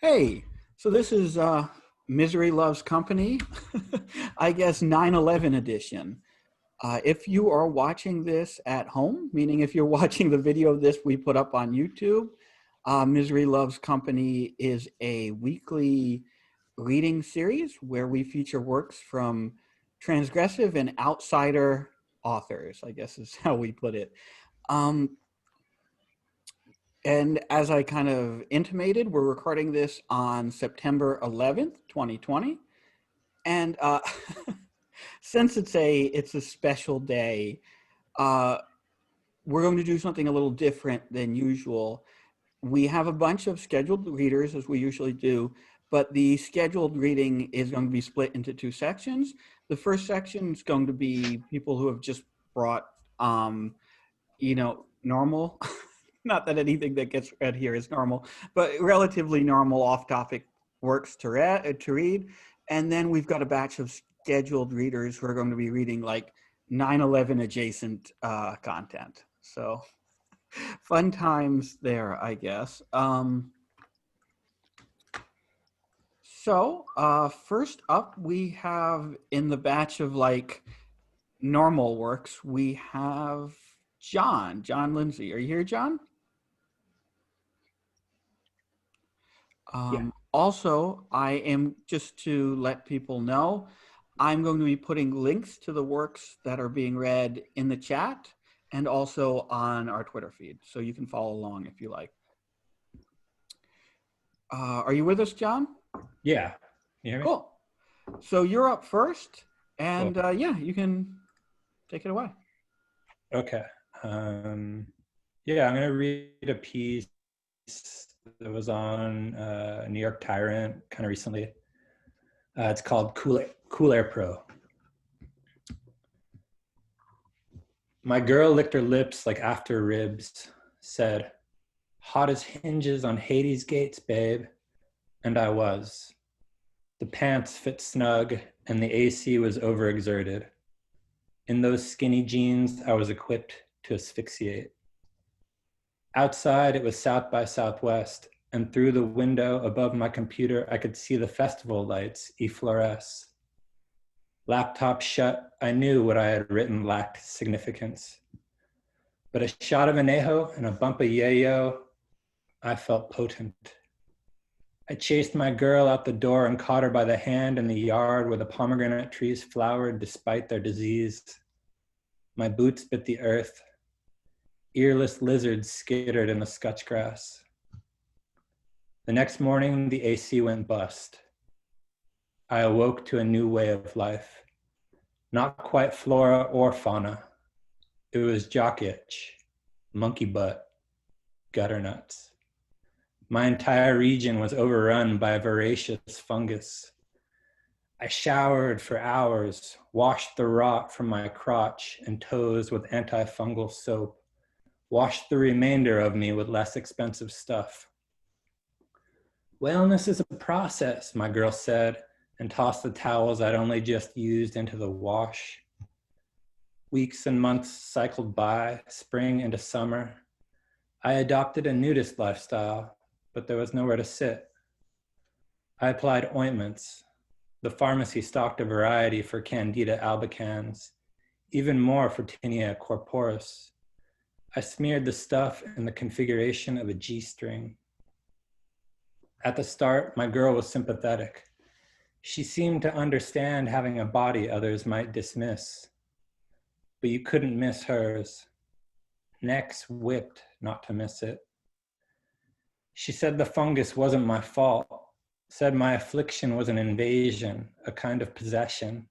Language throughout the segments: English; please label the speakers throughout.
Speaker 1: Hey, so this is Misery Loves Company, I guess 9/11 edition. If you are watching this at home, meaning if you're watching the video of this we put up on YouTube, Misery Loves Company is a weekly reading series where we feature works from transgressive and outsider authors, I guess is how we put it. Um, And as I kind of intimated, we're recording this on September 11th, 2020. And since it's a special day, uh, we're going to do something a little different than usual. We have a bunch of scheduled readers, as we usually do, but the scheduled reading is going to be split into two sections. The first section is going to be people who have just brought, normal not that anything that gets read here is normal, but relatively normal off-topic works to read. And then we've got a batch of scheduled readers who are going to be reading like 9/11 adjacent content. So fun times there, I guess. First up, we have in the batch of like normal works, we have John Lindsay. Are you here, John?
Speaker 2: Yeah.
Speaker 1: Also, I am just to let people know, I'm going to be putting links to the works that are being read in the chat and also on our Twitter feed, so you can follow along if you like. Are you with us, John?
Speaker 2: Yeah. You hear me?
Speaker 1: Cool. So you're up first,
Speaker 2: Cool.
Speaker 1: and yeah, you can take it away.
Speaker 2: Okay. Yeah, I'm gonna read a piece that was on New York Tyrant kind of recently. It's called Cool Air Pro. My girl licked her lips like after ribs, said, "Hot as hinges on Hades gates, babe." And I was. The pants fit snug and the AC was overexerted. In those skinny jeans, I was equipped to asphyxiate. Outside, it was South by Southwest, and through the window above my computer, I could see the festival lights effloresce. Laptop shut, I knew what I had written lacked significance. But a shot of anejo and a bump of yayo, I felt potent. I chased my girl out the door and caught her by the hand in the yard where the pomegranate trees flowered despite their disease. My boots bit the earth. Earless lizards skittered in the scotch grass. The next morning, the AC went bust. I awoke to a new way of life. Not quite flora or fauna. It was jock itch, monkey butt, gutter nuts. My entire region was overrun by a voracious fungus. I showered for hours, washed the rot from my crotch and toes with antifungal soap, washed the remainder of me with less expensive stuff. Wellness is a process, my girl said, and tossed the towels I'd only just used into the wash. Weeks and months cycled by, spring into summer. I adopted a nudist lifestyle, but there was nowhere to sit. I applied ointments. The pharmacy stocked a variety for Candida albicans, even more for Tinea corporis. I smeared the stuff in the configuration of a G-string. At the start, my girl was sympathetic. She seemed to understand having a body others might dismiss. But you couldn't miss hers. Necks whipped not to miss it. She said the fungus wasn't my fault, said my affliction was an invasion, a kind of possession.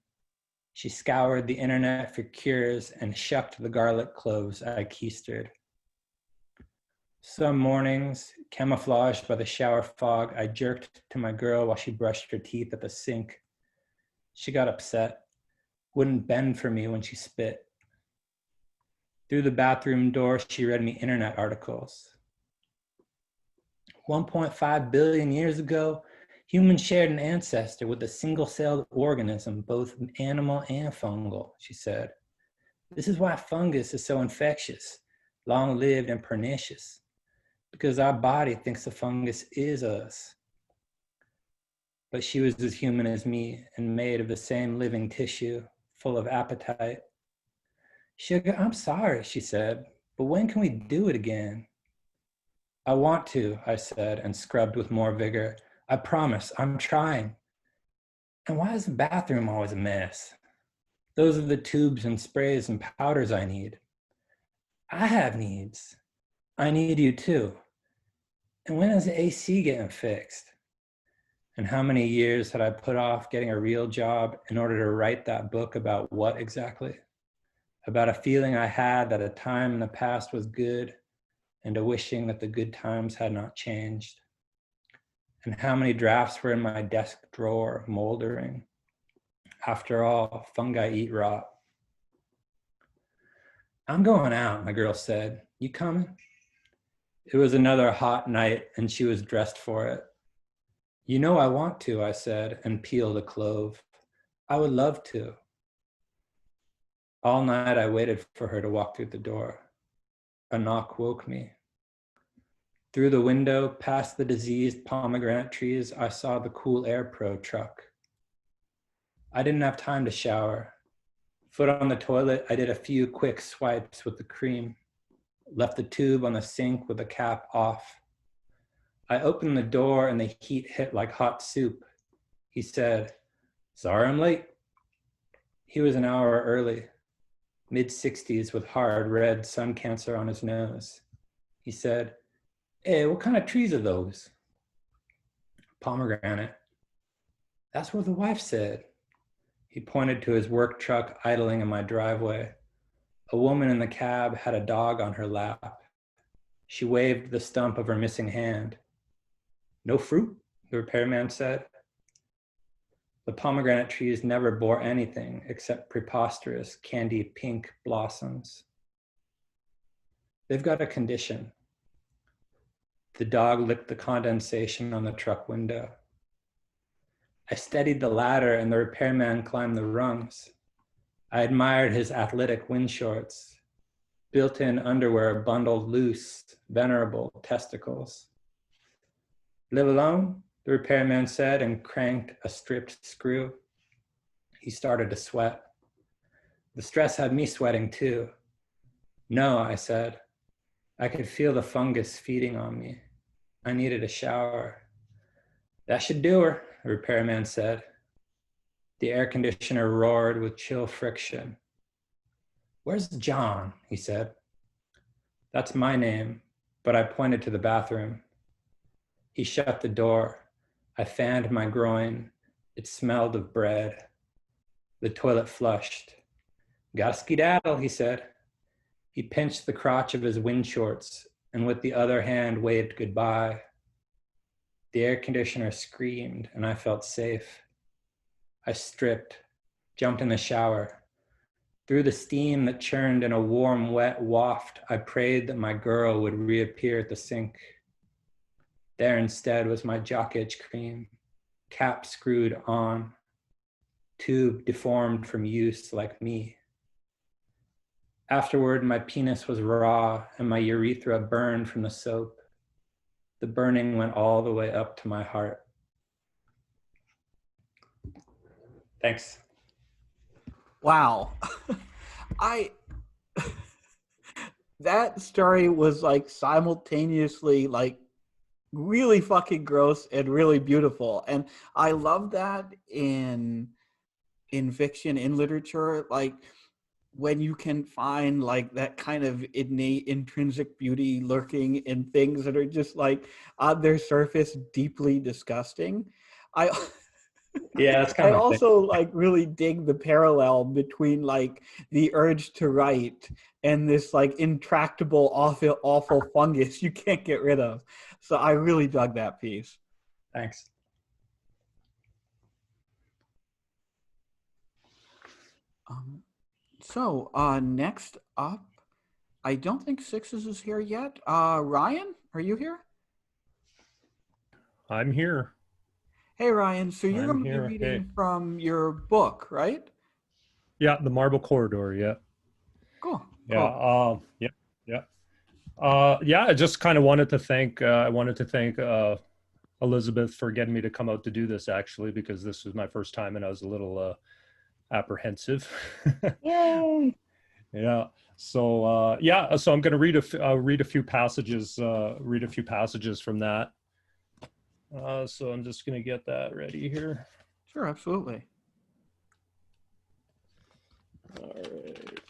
Speaker 2: She scoured the internet for cures and shucked the garlic cloves I keistered. Some mornings, camouflaged by the shower fog, I jerked to my girl while she brushed her teeth at the sink. She got upset, wouldn't bend for me when she spit. Through the bathroom door, she read me internet articles. 1.5 billion years ago, humans shared an ancestor with a single-celled organism, both animal and fungal, she said. This is why fungus is so infectious, long-lived and pernicious, because our body thinks the fungus is us. but she was as human as me and made of the same living tissue, full of appetite. Sugar, I'm sorry, she said, but when can we do it again? I want to, I said, and scrubbed with more vigor. I promise, I'm trying. And why is the bathroom always a mess? Those are the tubes and sprays and powders I need. I have needs. I need you too. And when is the AC getting fixed? And how many years had I put off getting a real job in order to write that book about what exactly? About a feeling I had that a time in the past was good and a wishing that the good times had not changed. And how many drafts were in my desk drawer moldering? After all, fungi eat rot. I'm going out, my girl said. You coming? It was another hot night and she was dressed for it. You know I want to, I said, and peeled a clove. I would love to. All night I waited for her to walk through the door. A knock woke me. Through the window, past the diseased pomegranate trees, I saw the Cool Air Pro truck. I didn't have time to shower. Foot on the toilet, I did a few quick swipes with the cream, left the tube on the sink with the cap off. I opened the door and the heat hit like hot soup. He said, sorry I'm late. He was an hour early, mid-60s with hard red sun cancer on his nose. He said, hey, what kind of trees are those? Pomegranate. That's what the wife said. He pointed to his work truck idling in my driveway. A woman in the cab had a dog on her lap. She waved the stump of her missing hand. No fruit, the repairman said. The pomegranate trees never bore anything except preposterous candy pink blossoms. They've got a condition. The dog licked the condensation on the truck window. I steadied the ladder and the repairman climbed the rungs. I admired his athletic wind shorts, built-in underwear bundled loose, venerable testicles. Live alone? The repairman said and cranked a stripped screw. He started to sweat. The stress had me sweating too. No, I said. I could feel the fungus feeding on me. I needed a shower. That should do her, the repairman said. The air conditioner roared with chill friction. Where's John? He said. That's my name, but I pointed to the bathroom. He shut the door. I fanned my groin. It smelled of bread. The toilet flushed. Gotta skedaddle, he said. He pinched the crotch of his wind shorts and with the other hand waved goodbye. The air conditioner screamed and I felt safe. I stripped, jumped in the shower. Through the steam that churned in a warm, wet waft, I prayed that my girl would reappear at the sink. There instead was my jock itch cream, cap screwed on, tube deformed from use like me. Afterward, my penis was raw and my urethra burned from the soap. The burning went all the way up to my heart. Thanks.
Speaker 1: Wow. I that story was like simultaneously like really fucking gross and really beautiful. And I love that in fiction, in literature, like when you can find like that kind of innate intrinsic beauty lurking in things that are just like on their surface deeply disgusting. I
Speaker 2: Yeah, that's kind
Speaker 1: I
Speaker 2: of my thing.
Speaker 1: also like really dig the parallel between like the urge to write and this like intractable awful fungus you can't get rid of. So I really dug that piece.
Speaker 2: Thanks.
Speaker 1: So next up, I don't think Sixes is here yet. Ryan, are you here?
Speaker 3: I'm here.
Speaker 1: Hey Ryan, so you're
Speaker 3: I'm
Speaker 1: going to be
Speaker 3: here.
Speaker 1: reading
Speaker 3: Hey.
Speaker 1: from your book, right?
Speaker 3: Yeah, the Marble Corridor. Yeah.
Speaker 1: Cool.
Speaker 3: Yeah.
Speaker 1: Cool.
Speaker 3: Yeah. Yeah. Yeah. I just kind of wanted to thank. I wanted to thank Elizabeth, for getting me to come out to do this, actually, because this was my first time and I was a little apprehensive.
Speaker 1: Yay!
Speaker 3: Yeah. So yeah. So I'm going to read a few passages. Read a few passages from that. So I'm just going to get that ready here.
Speaker 1: Sure, absolutely.
Speaker 3: All right.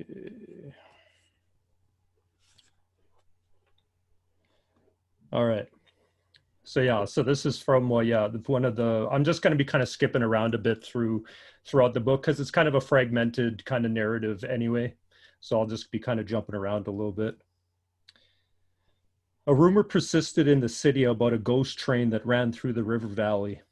Speaker 3: Okay. All right. So yeah, so this is from one of the. I'm just going to be kind of skipping around a bit throughout the book because it's kind of a fragmented kind of narrative anyway. So I'll just be kind of jumping around a little bit. A rumor persisted in the city about a ghost train that ran through the river valley.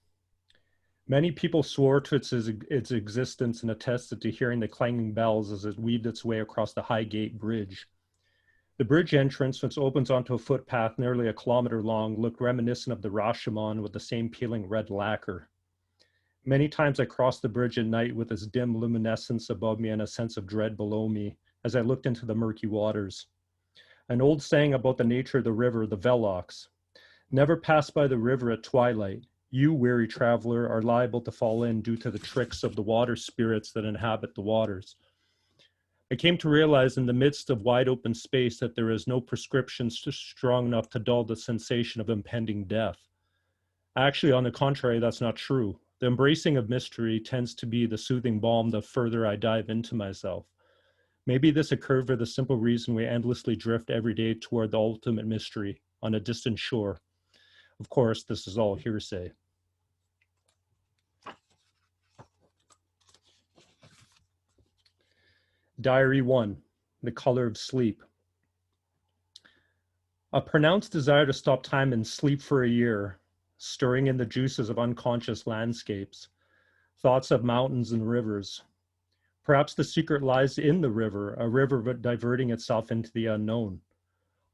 Speaker 3: Many people swore to its existence and attested to hearing the clanging bells as it weaved its way across the Highgate Bridge. The bridge entrance, which opens onto a footpath nearly a kilometer long, looked reminiscent of the Rashomon with the same peeling red lacquer. Many times I crossed the bridge at night with its dim luminescence above me and a sense of dread below me as I looked into the murky waters. An old saying about the nature of the river, the Velox. Never pass by the river at twilight. You, weary traveler, are liable to fall in due to the tricks of the water spirits that inhabit the waters. I came to realize in the midst of wide open space that there is no prescription strong enough to dull the sensation of impending death. Actually, on the contrary, that's not true. The embracing of mystery tends to be the soothing balm the further I dive into myself. Maybe this occurred for the simple reason we endlessly drift every day toward the ultimate mystery on a distant shore. Of course, this is all hearsay. Diary 1, The Color of Sleep. A pronounced desire to stop time and sleep for a year, stirring in the juices of unconscious landscapes, thoughts of mountains and rivers. Perhaps the secret lies in the river, a river diverting itself into the unknown.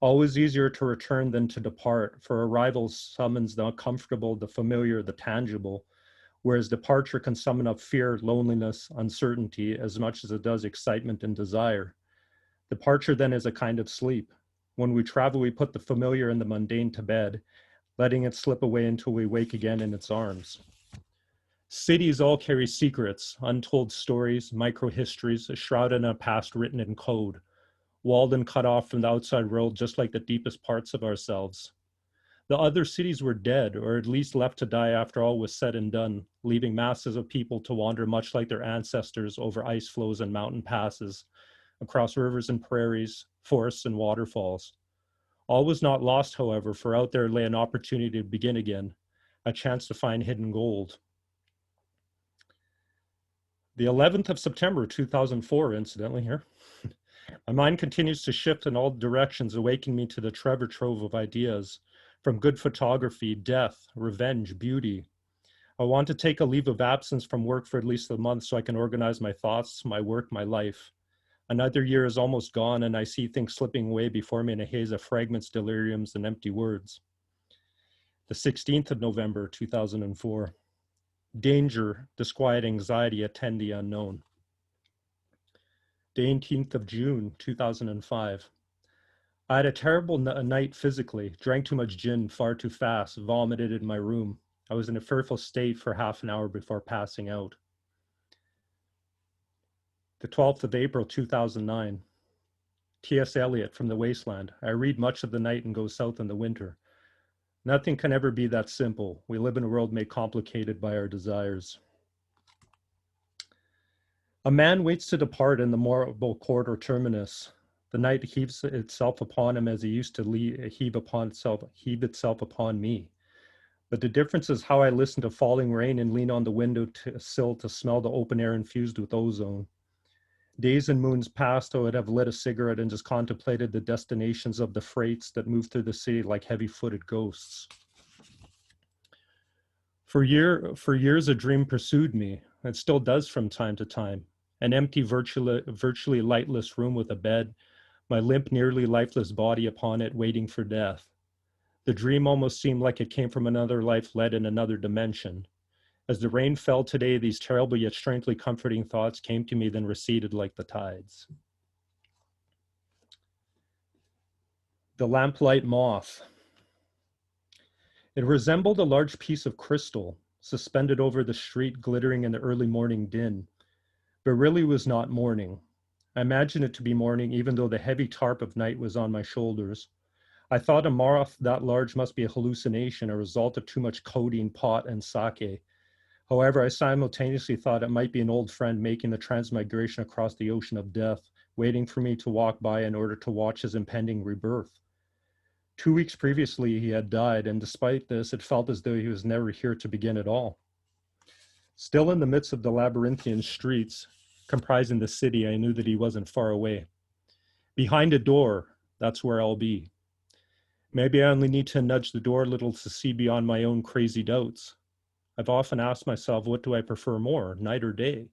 Speaker 3: Always easier to return than to depart, for arrival summons the uncomfortable, the familiar, the tangible, whereas departure can summon up fear, loneliness, uncertainty, as much as it does excitement and desire. Departure then is a kind of sleep. When we travel, we put the familiar and the mundane to bed, letting it slip away until we wake again in its arms. Cities all carry secrets, untold stories, microhistories, shrouded in a past written in code, walled and cut off from the outside world just like the deepest parts of ourselves. The other cities were dead, or at least left to die after all was said and done, leaving masses of people to wander much like their ancestors over ice floes and mountain passes, across rivers and prairies, forests and waterfalls. All was not lost, however, for out there lay an opportunity to begin again, a chance to find hidden gold. The 11th of September, 2004, incidentally here. My mind continues to shift in all directions, awakening me to the treasure trove of ideas, from good photography, death, revenge, beauty. I want to take a leave of absence from work for at least a month so I can organize my thoughts, my work, my life. Another year is almost gone, and I see things slipping away before me in a haze of fragments, deliriums, and empty words. The 16th of November, 2004. Danger, disquiet, anxiety attend the unknown. The 18th of June, 2005. I had a terrible night physically, drank too much gin far too fast, vomited in my room. I was in a fearful state for half an hour before passing out. The 12th of April, 2009. T.S. Eliot, From the Wasteland. I read much of the night and go south in the winter. Nothing can ever be that simple. We live in a world made complicated by our desires. A man waits to depart in the marble court or terminus. The night heaves itself upon him as he used to heave itself upon me. But the difference is how I listen to falling rain and lean on the window sill to smell the open air infused with ozone. Days and moons past, I would have lit a cigarette and just contemplated the destinations of the freights that move through the city like heavy-footed ghosts. For years, a dream pursued me. It still does from time to time. An empty, virtually lightless room with a bed, my limp, nearly lifeless body upon it, waiting for death. The dream almost seemed like it came from another life led in another dimension. As the rain fell today, these terrible yet strangely comforting thoughts came to me, then receded like the tides. The lamplight moth. It resembled a large piece of crystal, suspended over the street, glittering in the early morning din, but really was not morning. I imagined it to be morning, even though the heavy tarp of night was on my shoulders. I thought a moth that large must be a hallucination, a result of too much codeine, pot, and sake. However, I simultaneously thought it might be an old friend making the transmigration across the ocean of death, waiting for me to walk by in order to watch his impending rebirth. 2 weeks previously, he had died, and despite this, it felt as though he was never here to begin at all. Still in the midst of the labyrinthian streets comprising the city, I knew that he wasn't far away. Behind a door, that's where I'll be. Maybe I only need to nudge the door a little to see beyond my own crazy doubts. I've often asked myself, what do I prefer more, night or day?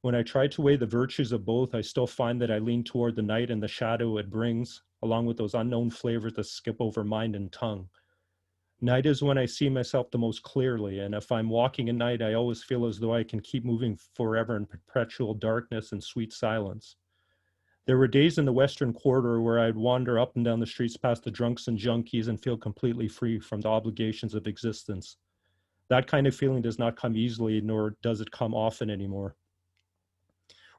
Speaker 3: When I try to weigh the virtues of both, I still find that I lean toward the night and the shadow it brings, along with those unknown flavors that skip over mind and tongue. Night is when I see myself the most clearly, and if I'm walking at night, I always feel as though I can keep moving forever in perpetual darkness and sweet silence. There were days in the Western Quarter where I'd wander up and down the streets past the drunks and junkies and feel completely free from the obligations of existence. That kind of feeling does not come easily, nor does it come often anymore.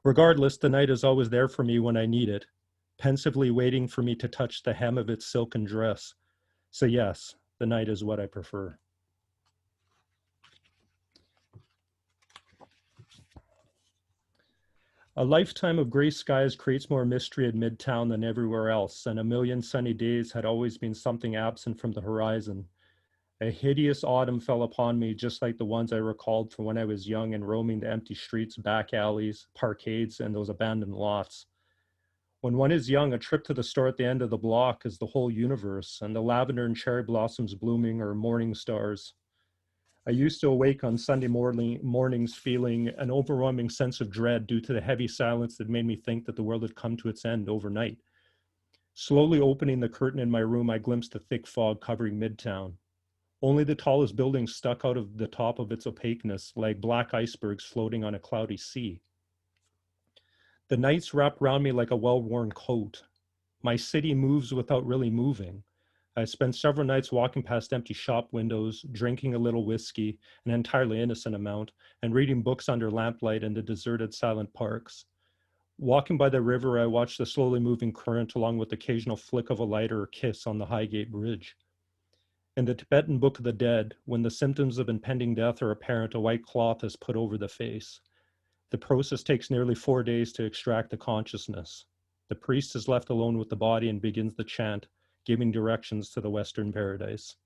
Speaker 3: Regardless, the night is always there for me when I need it, pensively waiting for me to touch the hem of its silken dress. So yes, the night is what I prefer. A lifetime of gray skies creates more mystery at Midtown than everywhere else, and a million sunny days had always been something absent from the horizon. A hideous autumn fell upon me, just like the ones I recalled from when I was young and roaming the empty streets, back alleys, parkades, and those abandoned lots. When one is young, a trip to the store at the end of the block is the whole universe, and the lavender and cherry blossoms blooming are morning stars. I used to awake on Sunday mornings feeling an overwhelming sense of dread due to the heavy silence that made me think that the world had come to its end overnight. Slowly opening the curtain in my room, I glimpsed the thick fog covering Midtown. Only the tallest buildings stuck out of the top of its opaqueness, like black icebergs floating on a cloudy sea. The nights wrap round me like a well-worn coat. My city moves without really moving. I spent several nights walking past empty shop windows, drinking a little whiskey, an entirely innocent amount, and reading books under lamplight in the deserted, silent parks. Walking by the river, I watched the slowly moving current along with the occasional flick of a light or a kiss on the Highgate Bridge. In the Tibetan Book of the Dead, when the symptoms of impending death are apparent, a white cloth is put over the face. The process takes nearly 4 days to extract the consciousness. The priest is left alone with the body and begins the chant, giving directions to the Western paradise.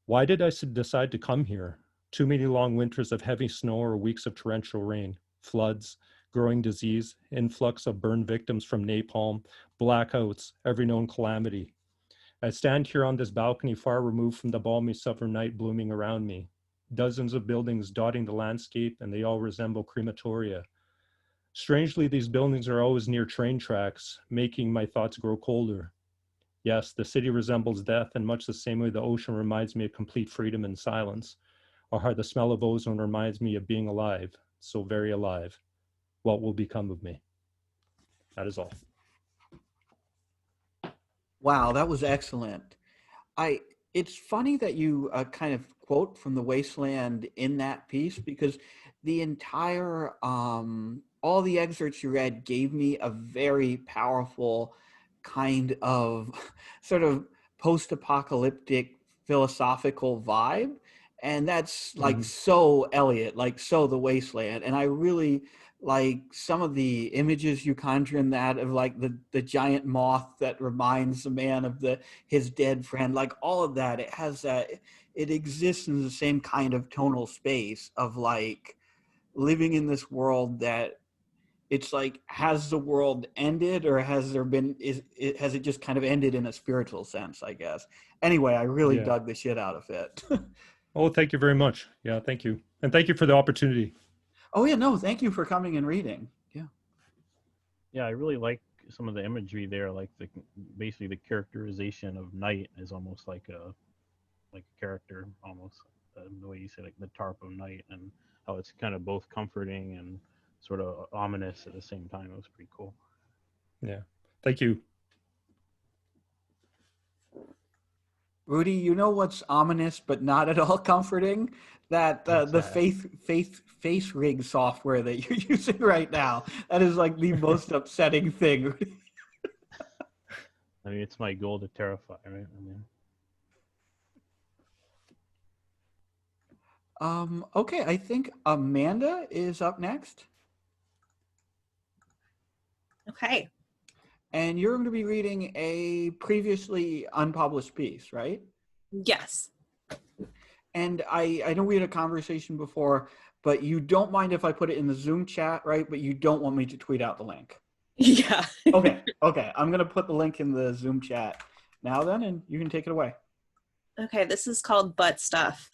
Speaker 3: Why did I decide to come here? Too many long winters of heavy snow or weeks of torrential rain, floods, growing disease, influx of burned victims from napalm, blackouts, every known calamity. I stand here on this balcony far removed from the balmy summer night blooming around me. Dozens of buildings dotting the landscape, and they all resemble crematoria. Strangely, these buildings are always near train tracks, making my thoughts grow colder. Yes, the city resembles death in much the same way the ocean reminds me of complete freedom and silence, or how the smell of ozone reminds me of being alive, so very alive. What will become of me? That is all.
Speaker 1: Wow, that was excellent. I It's funny that you kind of quote from The Wasteland in that piece, because the entire all the excerpts you read gave me a very powerful kind of sort of post-apocalyptic philosophical vibe, and that's like so Eliot, like so The Wasteland. And I really like some of the images you conjure in that, of like the giant moth that reminds the man of his dead friend, like all of that. It has that, it exists in the same kind of tonal space of like living in this world that it's like, has the world ended, or has there been, has it just kind of ended in a spiritual sense, I guess. Anyway, I really
Speaker 3: Yeah.
Speaker 1: dug the shit out of it.
Speaker 3: Oh, thank you very much. Yeah, thank you. And thank you for the opportunity.
Speaker 1: Oh yeah, no, thank you for coming and reading. Yeah.
Speaker 4: Yeah, I really like some of the imagery there, like basically the characterization of night is almost like a character, almost the way you say, like the tarp of night, and how it's kind of both comforting and sort of ominous at the same time. It was pretty cool.
Speaker 3: Yeah. Thank you.
Speaker 1: Rudy, you know what's ominous but not at all comforting? That
Speaker 4: What's
Speaker 1: the
Speaker 4: that?
Speaker 1: face rig software that you're using right now. That is like the most upsetting thing.
Speaker 4: I mean, it's my goal to terrify, right? I mean,
Speaker 1: Okay, I think Amanda is up next,
Speaker 5: Okay.
Speaker 1: and you're going to be reading a previously unpublished piece, right?
Speaker 5: Yes.
Speaker 1: And I know we had a conversation before, but you don't mind if I put it in the Zoom chat, right? But you don't want me to tweet out the link.
Speaker 5: Yeah.
Speaker 1: Okay, okay. I'm going to put the link in the Zoom chat now then, and you can take it away.
Speaker 5: Okay, this is called Butt Stuff.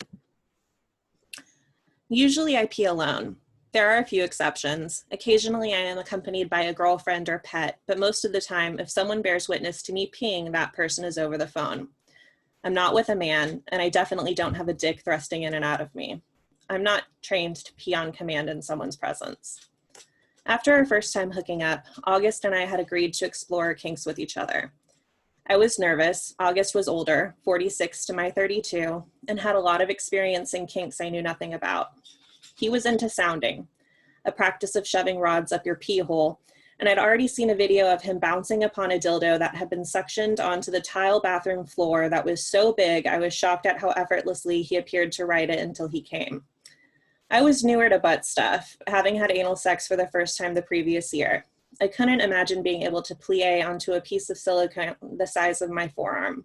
Speaker 5: Usually I pee alone. There are a few exceptions. Occasionally I am accompanied by a girlfriend or pet, but most of the time, if someone bears witness to me peeing, that person is over the phone. I'm not with a man, and I definitely don't have a dick thrusting in and out of me. I'm not trained to pee on command in someone's presence. After our first time hooking up, August and I had agreed to explore kinks with each other. I was nervous. August was older, 46 to my 32, and had a lot of experience in kinks I knew nothing about. He was into sounding, a practice of shoving rods up your pee hole, and I'd already seen a video of him bouncing upon a dildo that had been suctioned onto the tile bathroom floor that was so big I was shocked at how effortlessly he appeared to ride it until he came. I was newer to butt stuff, having had anal sex for the first time the previous year. I couldn't imagine being able to plie onto a piece of silicone the size of my forearm.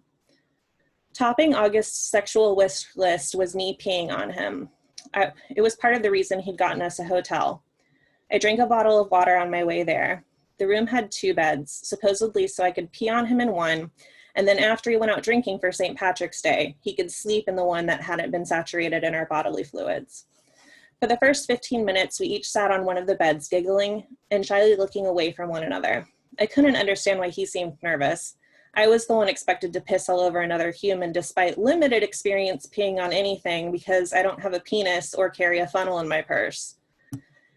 Speaker 5: Topping August's sexual wish list was me peeing on him. It was part of the reason he'd gotten us a hotel. I drank a bottle of water on my way there. The room had 2 beds, supposedly so I could pee on him in one, and then after he went out drinking for St. Patrick's Day, he could sleep in the one that hadn't been saturated in our bodily fluids. For the first 15 minutes, we each sat on one of the beds, giggling and shyly looking away from one another. I couldn't understand why he seemed nervous. I was the one expected to piss all over another human despite limited experience peeing on anything because I don't have a penis or carry a funnel in my purse.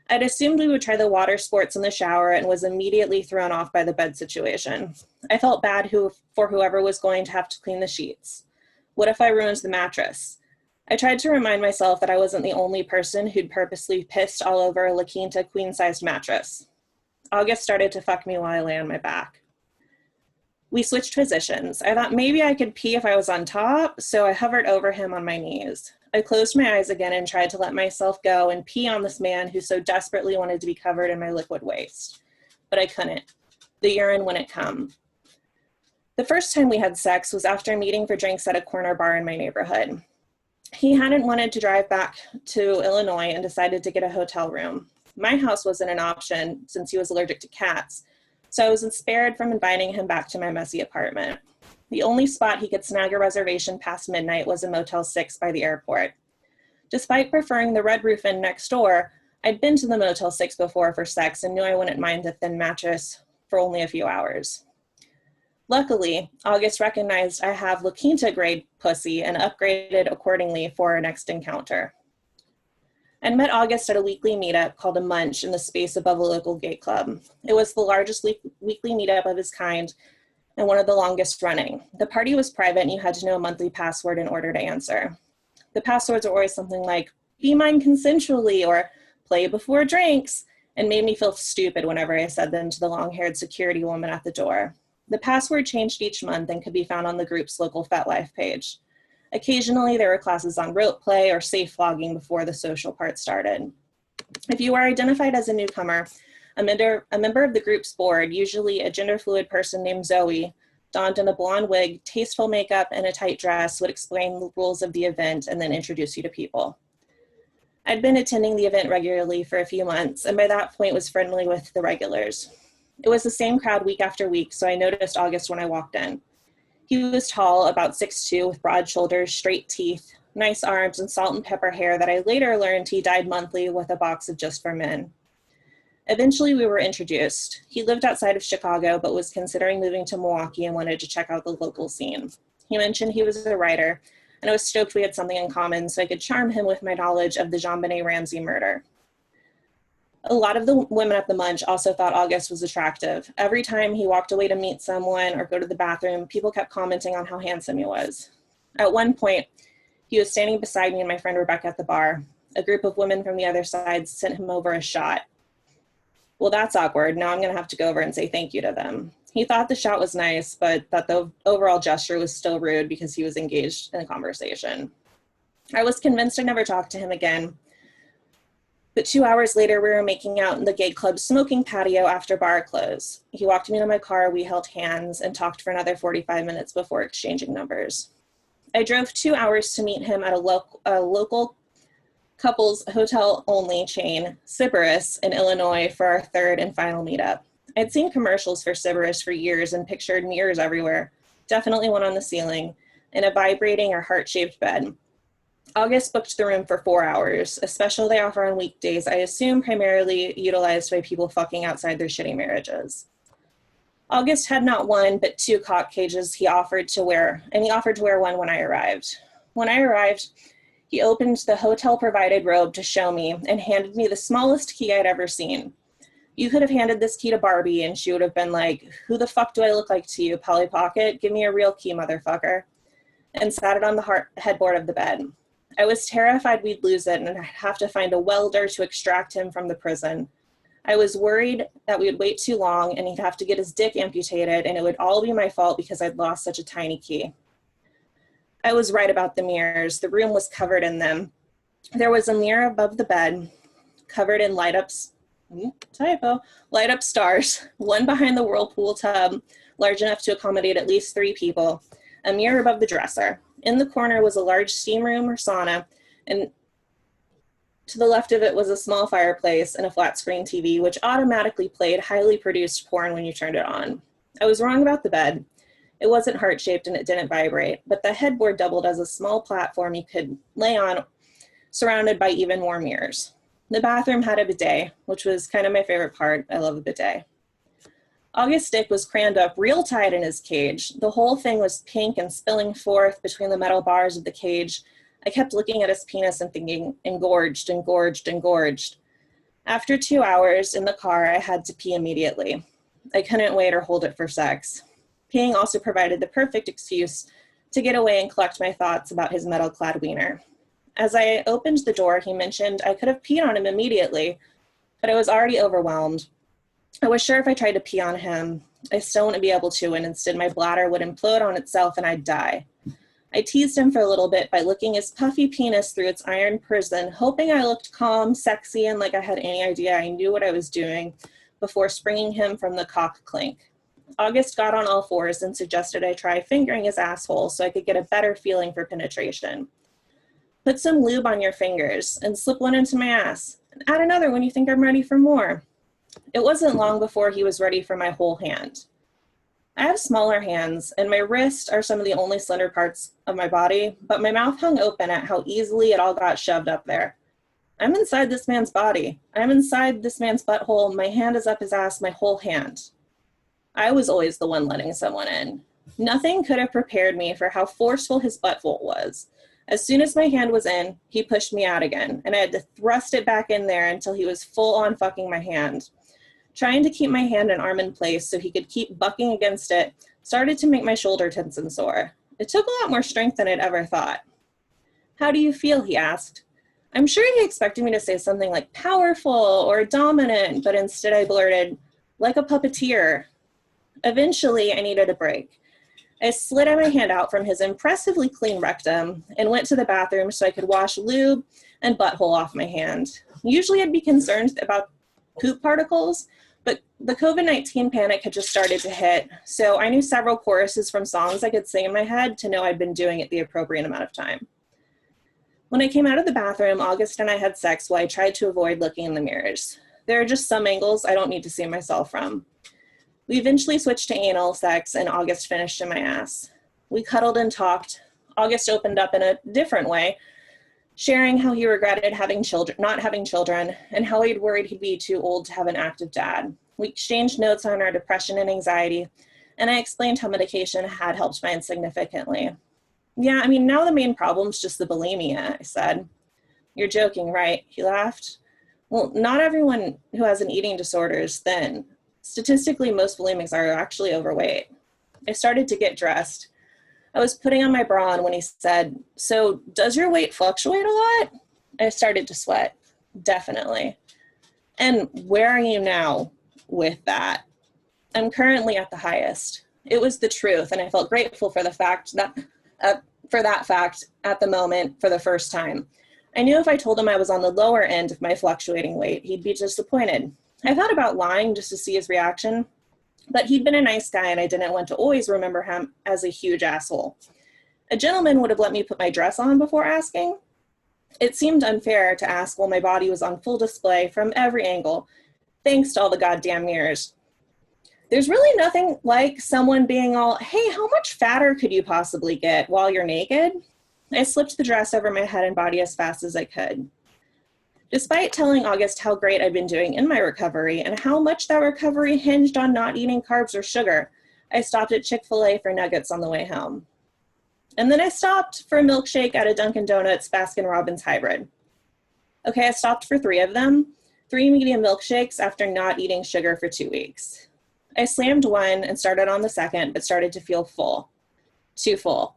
Speaker 5: I'd assumed we would try the water sports in the shower and was immediately thrown off by the bed situation. I felt bad for whoever was going to have to clean the sheets. What if I ruined the mattress? I tried to remind myself that I wasn't the only person who'd purposely pissed all over a La Quinta queen-sized mattress. August started to fuck me while I lay on my back. We switched positions. I thought maybe I could pee if I was on top, so I hovered over him on my knees. I closed my eyes again and tried to let myself go and pee on this man who so desperately wanted to be covered in my liquid waste. But I couldn't. The urine wouldn't come. The first time we had sex was after meeting for drinks at a corner bar in my neighborhood. He hadn't wanted to drive back to Illinois and decided to get a hotel room. My house wasn't an option since he was allergic to cats, so I was inspired from inviting him back to my messy apartment. The only spot he could snag a reservation past midnight was a Motel 6 by the airport. Despite preferring the Red Roof Inn next door, I'd been to the Motel 6 before for sex and knew I wouldn't mind a thin mattress for only a few hours. Luckily, August recognized I have La Quinta grade pussy and upgraded accordingly for our next encounter. I met August at a weekly meetup called a Munch in the space above a local gay club. It was the largest weekly meetup of its kind and one of the longest running. The party was private and you had to know a monthly password in order to answer. The passwords were always something like, "Be mine consensually," or "Play before drinks," and made me feel stupid whenever I said them to the long-haired security woman at the door. The password changed each month and could be found on the group's local FetLife page. Occasionally, there were classes on rope play or safe logging before the social part started. If you were identified as a newcomer, a member of the group's board, usually a gender fluid person named Zoe, donned in a blonde wig, tasteful makeup, and a tight dress, would explain the rules of the event and then introduce you to people. I'd been attending the event regularly for a few months, and by that point was friendly with the regulars. It was the same crowd week after week, so I noticed August when I walked in. He was tall, about 6'2", with broad shoulders, straight teeth, nice arms, and salt and pepper hair that I later learned he dyed monthly with a box of Just for Men. Eventually, we were introduced. He lived outside of Chicago, but was considering moving to Milwaukee and wanted to check out the local scene. He mentioned he was a writer, and I was stoked we had something in common so I could charm him with my knowledge of the JonBenet Ramsey murder. A lot of the women at the Munch also thought August was attractive. Every time he walked away to meet someone or go to the bathroom, people kept commenting on how handsome he was. At one point, he was standing beside me and my friend Rebecca at the bar. A group of women from the other side sent him over a shot. Well, that's awkward. Now I'm going to have to go over and say thank you to them. He thought the shot was nice, but that the overall gesture was still rude because he was engaged in a conversation. I was convinced I'd never talk to him again. But 2 hours later, we were making out in the gay club's smoking patio after bar close. He walked me to my car, we held hands, and talked for another 45 minutes before exchanging numbers. I drove 2 hours to meet him at a local couples hotel-only chain, Sybaris, in Illinois, for our third and final meetup. I'd seen commercials for Sybaris for years and pictured mirrors everywhere, definitely one on the ceiling, and a vibrating or heart-shaped bed. August booked the room for 4 hours, a special they offer on weekdays, I assume primarily utilized by people fucking outside their shitty marriages. August had not one, but 2 cock cages he offered to wear, and he offered to wear one when I arrived. When I arrived, he opened the hotel-provided robe to show me and handed me the smallest key I'd ever seen. You could have handed this key to Barbie and she would have been like, "Who the fuck do I look like to you, Polly Pocket? Give me a real key, motherfucker," and sat it on the headboard of the bed. I was terrified we'd lose it and I'd have to find a welder to extract him from the prison. I was worried that we would wait too long and he'd have to get his dick amputated and it would all be my fault because I'd lost such a tiny key. I was right about the mirrors. The room was covered in them. There was a mirror above the bed, covered in light up stars, one behind the whirlpool tub, large enough to accommodate at least 3 people, a mirror above the dresser. In the corner was a large steam room or sauna, and to the left of it was a small fireplace and a flat screen TV, which automatically played highly produced porn when you turned it on. I was wrong about the bed. It wasn't heart-shaped and it didn't vibrate, but the headboard doubled as a small platform you could lay on, surrounded by even more mirrors. The bathroom had a bidet, which was kind of my favorite part. I love a bidet. August's dick was crammed up real tight in his cage. The whole thing was pink and spilling forth between the metal bars of the cage. I kept looking at his penis and thinking, engorged, engorged, engorged. After 2 hours in the car, I had to pee immediately. I couldn't wait or hold it for sex. Peeing also provided the perfect excuse to get away and collect my thoughts about his metal-clad wiener. As I opened the door, he mentioned I could have peed on him immediately, but I was already overwhelmed. I was sure if I tried to pee on him, I still wouldn't be able to, and instead my bladder would implode on itself and I'd die. I teased him for a little bit by looking his puffy penis through its iron prison, hoping I looked calm, sexy, and like I had any idea I knew what I was doing before springing him from the cock clink. August got on all fours and suggested I try fingering his asshole so I could get a better feeling for penetration. Put some lube on your fingers and slip one into my ass, and add another when you think I'm ready for more. It wasn't long before he was ready for my whole hand. I have smaller hands, and my wrists are some of the only slender parts of my body, but my mouth hung open at how easily it all got shoved up there. I'm inside this man's body. I'm inside this man's butthole. My hand is up his ass, my whole hand. I was always the one letting someone in. Nothing could have prepared me for how forceful his butthole was. As soon as my hand was in, he pushed me out again, and I had to thrust it back in there until he was full on fucking my hand. Trying to keep my hand and arm in place so he could keep bucking against it started to make my shoulder tense and sore. It took a lot more strength than I'd ever thought. "How do you feel?" he asked. I'm sure he expected me to say something like powerful or dominant, but instead I blurted, "Like a puppeteer." Eventually, I needed a break. I slid my hand out from his impressively clean rectum and went to the bathroom so I could wash lube and butthole off my hand. Usually I'd be concerned about poop particles, but the COVID-19 panic had just started to hit, so I knew several choruses from songs I could sing in my head to know I'd been doing it the appropriate amount of time. When I came out of the bathroom, August and I had sex while I tried to avoid looking in the mirrors. There are just some angles I don't need to see myself from. We eventually switched to anal sex, and August finished in my ass. We cuddled and talked. August opened up in a different way, sharing how he regretted not having children, and how he'd worried he'd be too old to have an active dad. We exchanged notes on our depression and anxiety, and I explained how medication had helped mine significantly. "Yeah, I mean, now the main problem's just the bulimia," I said. "You're joking, right?" He laughed. "Well, not everyone who has an eating disorder is thin. Statistically, most bulimics are actually overweight." I started to get dressed. I was putting on my bra on when he said, "So does your weight fluctuate a lot?" I started to sweat. Definitely. "And where are you now with that?" "I'm currently at the highest." It was the truth, and I felt grateful for the fact that, for that fact at the moment for the first time. I knew if I told him I was on the lower end of my fluctuating weight, he'd be disappointed. I thought about lying just to see his reaction, but he'd been a nice guy and I didn't want to always remember him as a huge asshole. A gentleman would have let me put my dress on before asking. It seemed unfair to ask while my body was on full display from every angle, thanks to all the goddamn mirrors. There's really nothing like someone being all, "Hey, how much fatter could you possibly get while you're naked?" I slipped the dress over my head and body as fast as I could. Despite telling August how great I'd been doing in my recovery and how much that recovery hinged on not eating carbs or sugar, I stopped at Chick-fil-A for nuggets on the way home. And then I stopped for a milkshake at a Dunkin' Donuts Baskin-Robbins hybrid. Okay, I stopped for 3 of them, 3 medium milkshakes after not eating sugar for 2 weeks. I slammed one and started on the second, but started to feel full. Too full.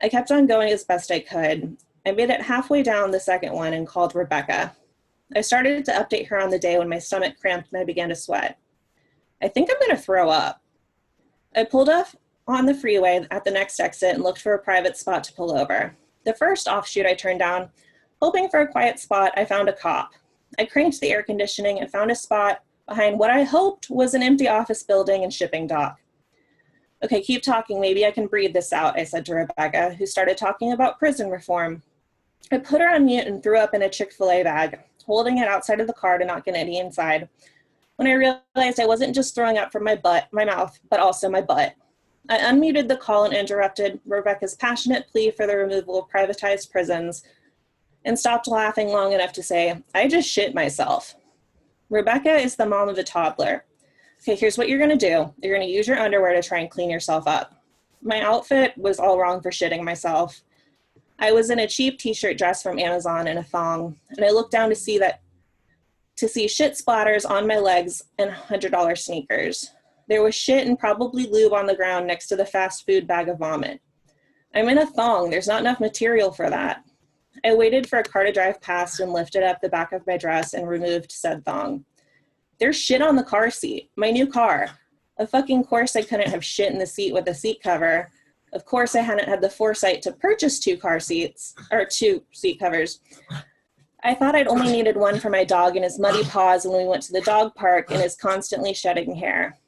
Speaker 5: I kept on going as best I could. I made it halfway down the second one and called Rebecca. I started to update her on the day when my stomach cramped and I began to sweat. "I think I'm going to throw up." I pulled off on the freeway at the next exit and looked for a private spot to pull over. The first offshoot I turned down. Hoping for a quiet spot, I found a cop. I cranked the air conditioning and found a spot behind what I hoped was an empty office building and shipping dock. "Okay, keep talking. Maybe I can breathe this out," I said to Rebecca, who started talking about prison reform. I put her on mute and threw up in a Chick-fil-A bag, holding it outside of the car to not get any inside, when I realized I wasn't just throwing up from my mouth, but also my butt. I unmuted the call and interrupted Rebecca's passionate plea for the removal of privatized prisons and stopped laughing long enough to say, "I just shit myself." Rebecca is the mom of a toddler. Okay, here's what you're going to do. You're going to use your underwear to try and clean yourself up. My outfit was all wrong for shitting myself. I was in a cheap t-shirt dress from Amazon and a thong, and I looked down to see shit splatters on my legs and $100 sneakers. There was shit and probably lube on the ground next to the fast food bag of vomit. I'm in a thong. There's not enough material for that. I waited for a car to drive past and lifted up the back of my dress and removed said thong. There's shit on the car seat. My new car. Of fucking course I couldn't have shit in the seat with a seat cover. Of course I hadn't had the foresight to purchase 2 seat covers. I thought I'd only needed one for my dog and his muddy paws when we went to the dog park and his constantly shedding hair.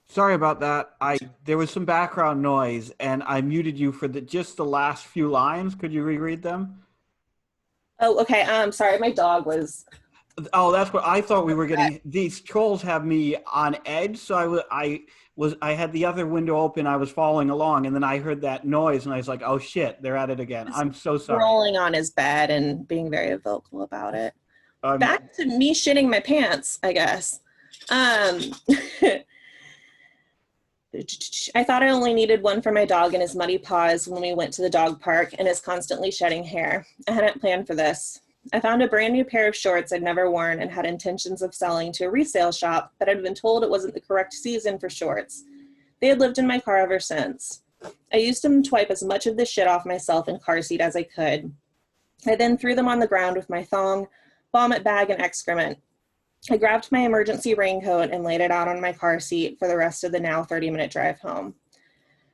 Speaker 1: Sorry about that. There was some background noise, and I muted you for just the last few lines. Could you reread them?
Speaker 5: Oh, okay. Sorry, my dog was.
Speaker 1: Oh, that's what I thought we were getting. These trolls have me on edge, so I had the other window open. I was following along, and then I heard that noise, and I was like, "Oh shit, they're at it again." I'm so sorry.
Speaker 5: Rolling on his bed and being very vocal about it. Back to me shitting my pants, I guess. I thought I only needed one for my dog and his muddy paws when we went to the dog park and his constantly shedding hair. I hadn't planned for this. I found a brand new pair of shorts I'd never worn and had intentions of selling to a resale shop, but I'd been told it wasn't the correct season for shorts. They had lived in my car ever since. I used them to wipe as much of the shit off myself and car seat as I could. I then threw them on the ground with my thong, vomit bag, and excrement. I grabbed my emergency raincoat and laid it out on my car seat for the rest of the now 30-minute drive home.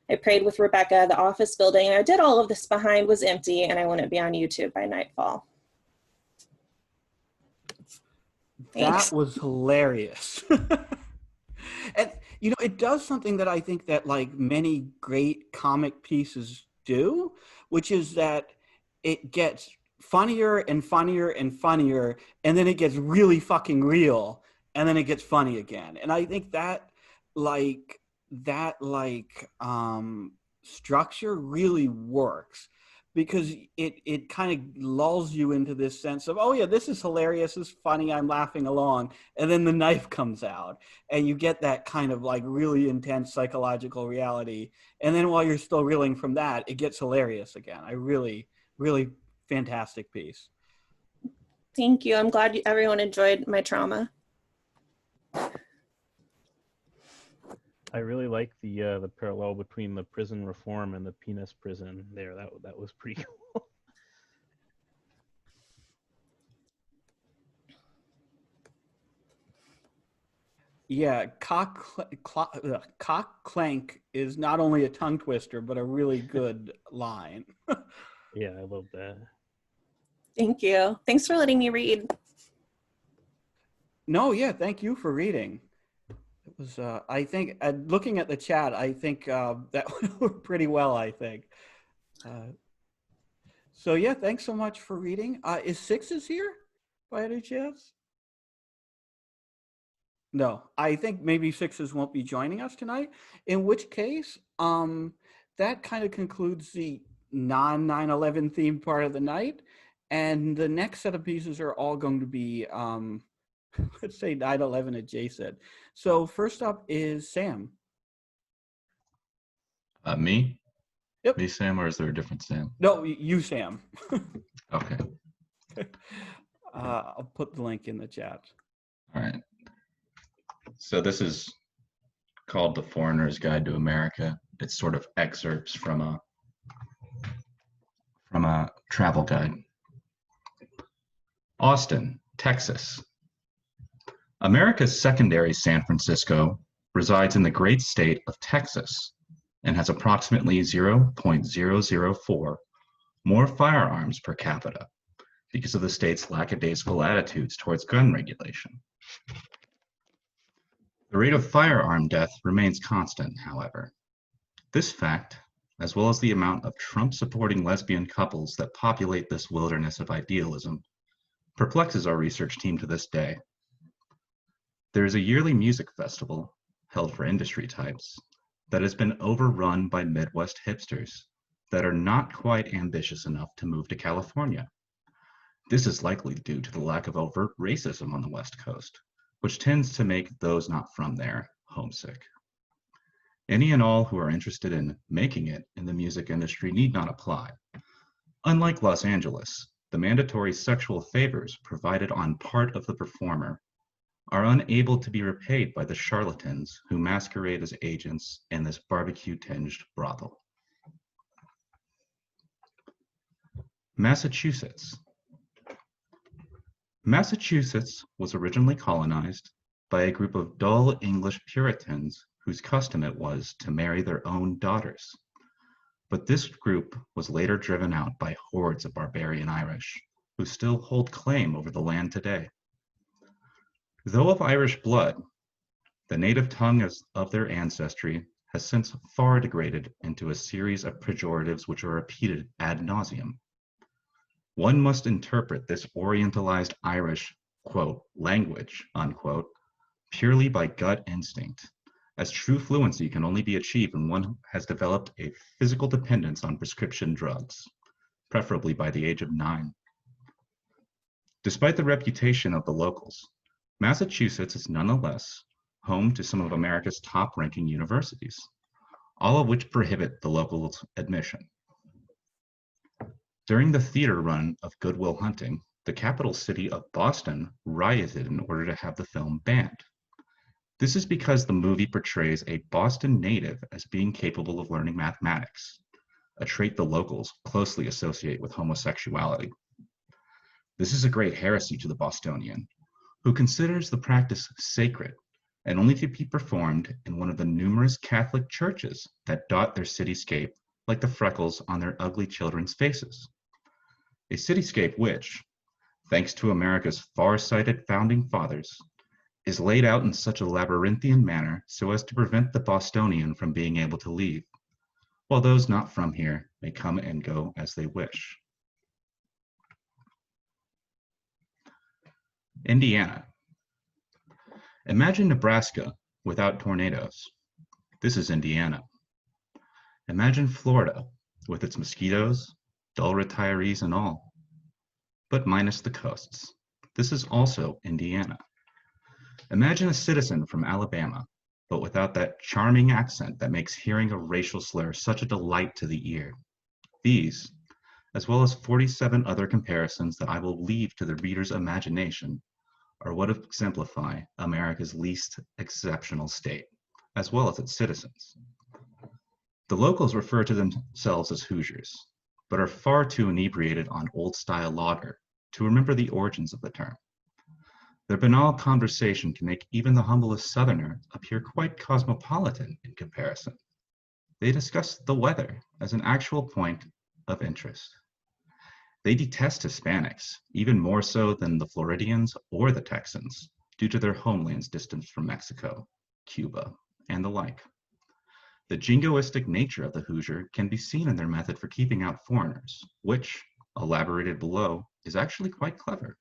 Speaker 5: I prayed with Rebecca. The office building I did all of this behind was empty, and I wouldn't be on YouTube by nightfall. Thanks.
Speaker 1: That was hilarious. And, it does something that I think that, like, many great comic pieces do, which is that it gets funnier and funnier and funnier, and then it gets really fucking real, and then it gets funny again. And I think that structure really works, because it kind of lulls you into this sense of, oh yeah, this is hilarious, this is funny, I'm laughing along, and then the knife comes out, and you get that kind of like really intense psychological reality, and then while you're still reeling from that, it gets hilarious again. I really, really fantastic piece.
Speaker 5: Thank you. I'm glad everyone enjoyed my trauma.
Speaker 4: I really like the parallel between the prison reform and the penis prison there. That was pretty cool.
Speaker 1: Yeah, cock clank is not only a tongue twister, but a really good line.
Speaker 4: Yeah, I love that.
Speaker 5: Thank you. Thanks for letting me read.
Speaker 1: No, yeah, thank you for reading. It was, I think, looking at the chat, I think that went pretty well, I think. So yeah, thanks so much for reading. Is Sixes here by any chance? No, I think maybe Sixes won't be joining us tonight, in which case, that kind of concludes the non-9/11 themed part of the night. And the next set of pieces are all going to be, let's say 9/11 adjacent. So first up is Sam.
Speaker 6: Me?
Speaker 1: Yep.
Speaker 6: Me, Sam, or is there a different Sam?
Speaker 1: No, you, Sam.
Speaker 6: Okay.
Speaker 1: I'll put the link in the chat.
Speaker 6: All right. So this is called The Foreigner's Guide to America. It's sort of excerpts from a travel guide. Austin, Texas. America's secondary San Francisco resides in the great state of Texas and has approximately 0.004 more firearms per capita because of the state's lackadaisical attitudes towards gun regulation. The rate of firearm death remains constant, however. This fact, as well as the amount of Trump-supporting lesbian couples that populate this wilderness of idealism, perplexes our research team to this day. There is a yearly music festival, held for industry types, that has been overrun by Midwest hipsters that are not quite ambitious enough to move to California. This is likely due to the lack of overt racism on the West Coast, which tends to make those not from there homesick. Any and all who are interested in making it in the music industry need not apply. Unlike Los Angeles, the mandatory sexual favors provided on part of the performer are unable to be repaid by the charlatans who masquerade as agents in this barbecue-tinged brothel. Massachusetts. Massachusetts was originally colonized by a group of dull English Puritans whose custom it was to marry their own daughters. But this group was later driven out by hordes of barbarian Irish, who still hold claim over the land today. Though of Irish blood, the native tongue of their ancestry has since far degraded into a series of pejoratives which are repeated ad nauseum. One must interpret this orientalized Irish, quote, language, unquote, purely by gut instinct, as true fluency can only be achieved when one has developed a physical dependence on prescription drugs, preferably by the age of 9. Despite the reputation of the locals, Massachusetts is nonetheless home to some of America's top-ranking universities, all of which prohibit the locals' admission. During the theater run of Good Will Hunting, the capital city of Boston rioted in order to have the film banned. This is because the movie portrays a Boston native as being capable of learning mathematics, a trait the locals closely associate with homosexuality. This is a great heresy to the Bostonian, who considers the practice sacred and only to be performed in one of the numerous Catholic churches that dot their cityscape like the freckles on their ugly children's faces. A cityscape which, thanks to America's far-sighted founding fathers, is laid out in such a labyrinthian manner so as to prevent the Bostonian from being able to leave, while those not from here may come and go as they wish. Indiana. Imagine Nebraska without tornadoes. This is Indiana. Imagine Florida with its mosquitoes, dull retirees and all, but minus the coasts. This is also Indiana. Imagine a citizen from Alabama, but without that charming accent that makes hearing a racial slur such a delight to the ear. These, as well as 47 other comparisons that I will leave to the reader's imagination, are what exemplify America's least exceptional state, as well as its citizens. The locals refer to themselves as Hoosiers, but are far too inebriated on old-style lager to remember the origins of the term. Their banal conversation can make even the humblest Southerner appear quite cosmopolitan in comparison. They discuss the weather as an actual point of interest. They detest Hispanics, even more so than the Floridians or the Texans, due to their homeland's distance from Mexico, Cuba, and the like. The jingoistic nature of the Hoosier can be seen in their method for keeping out foreigners, which, elaborated below, is actually quite clever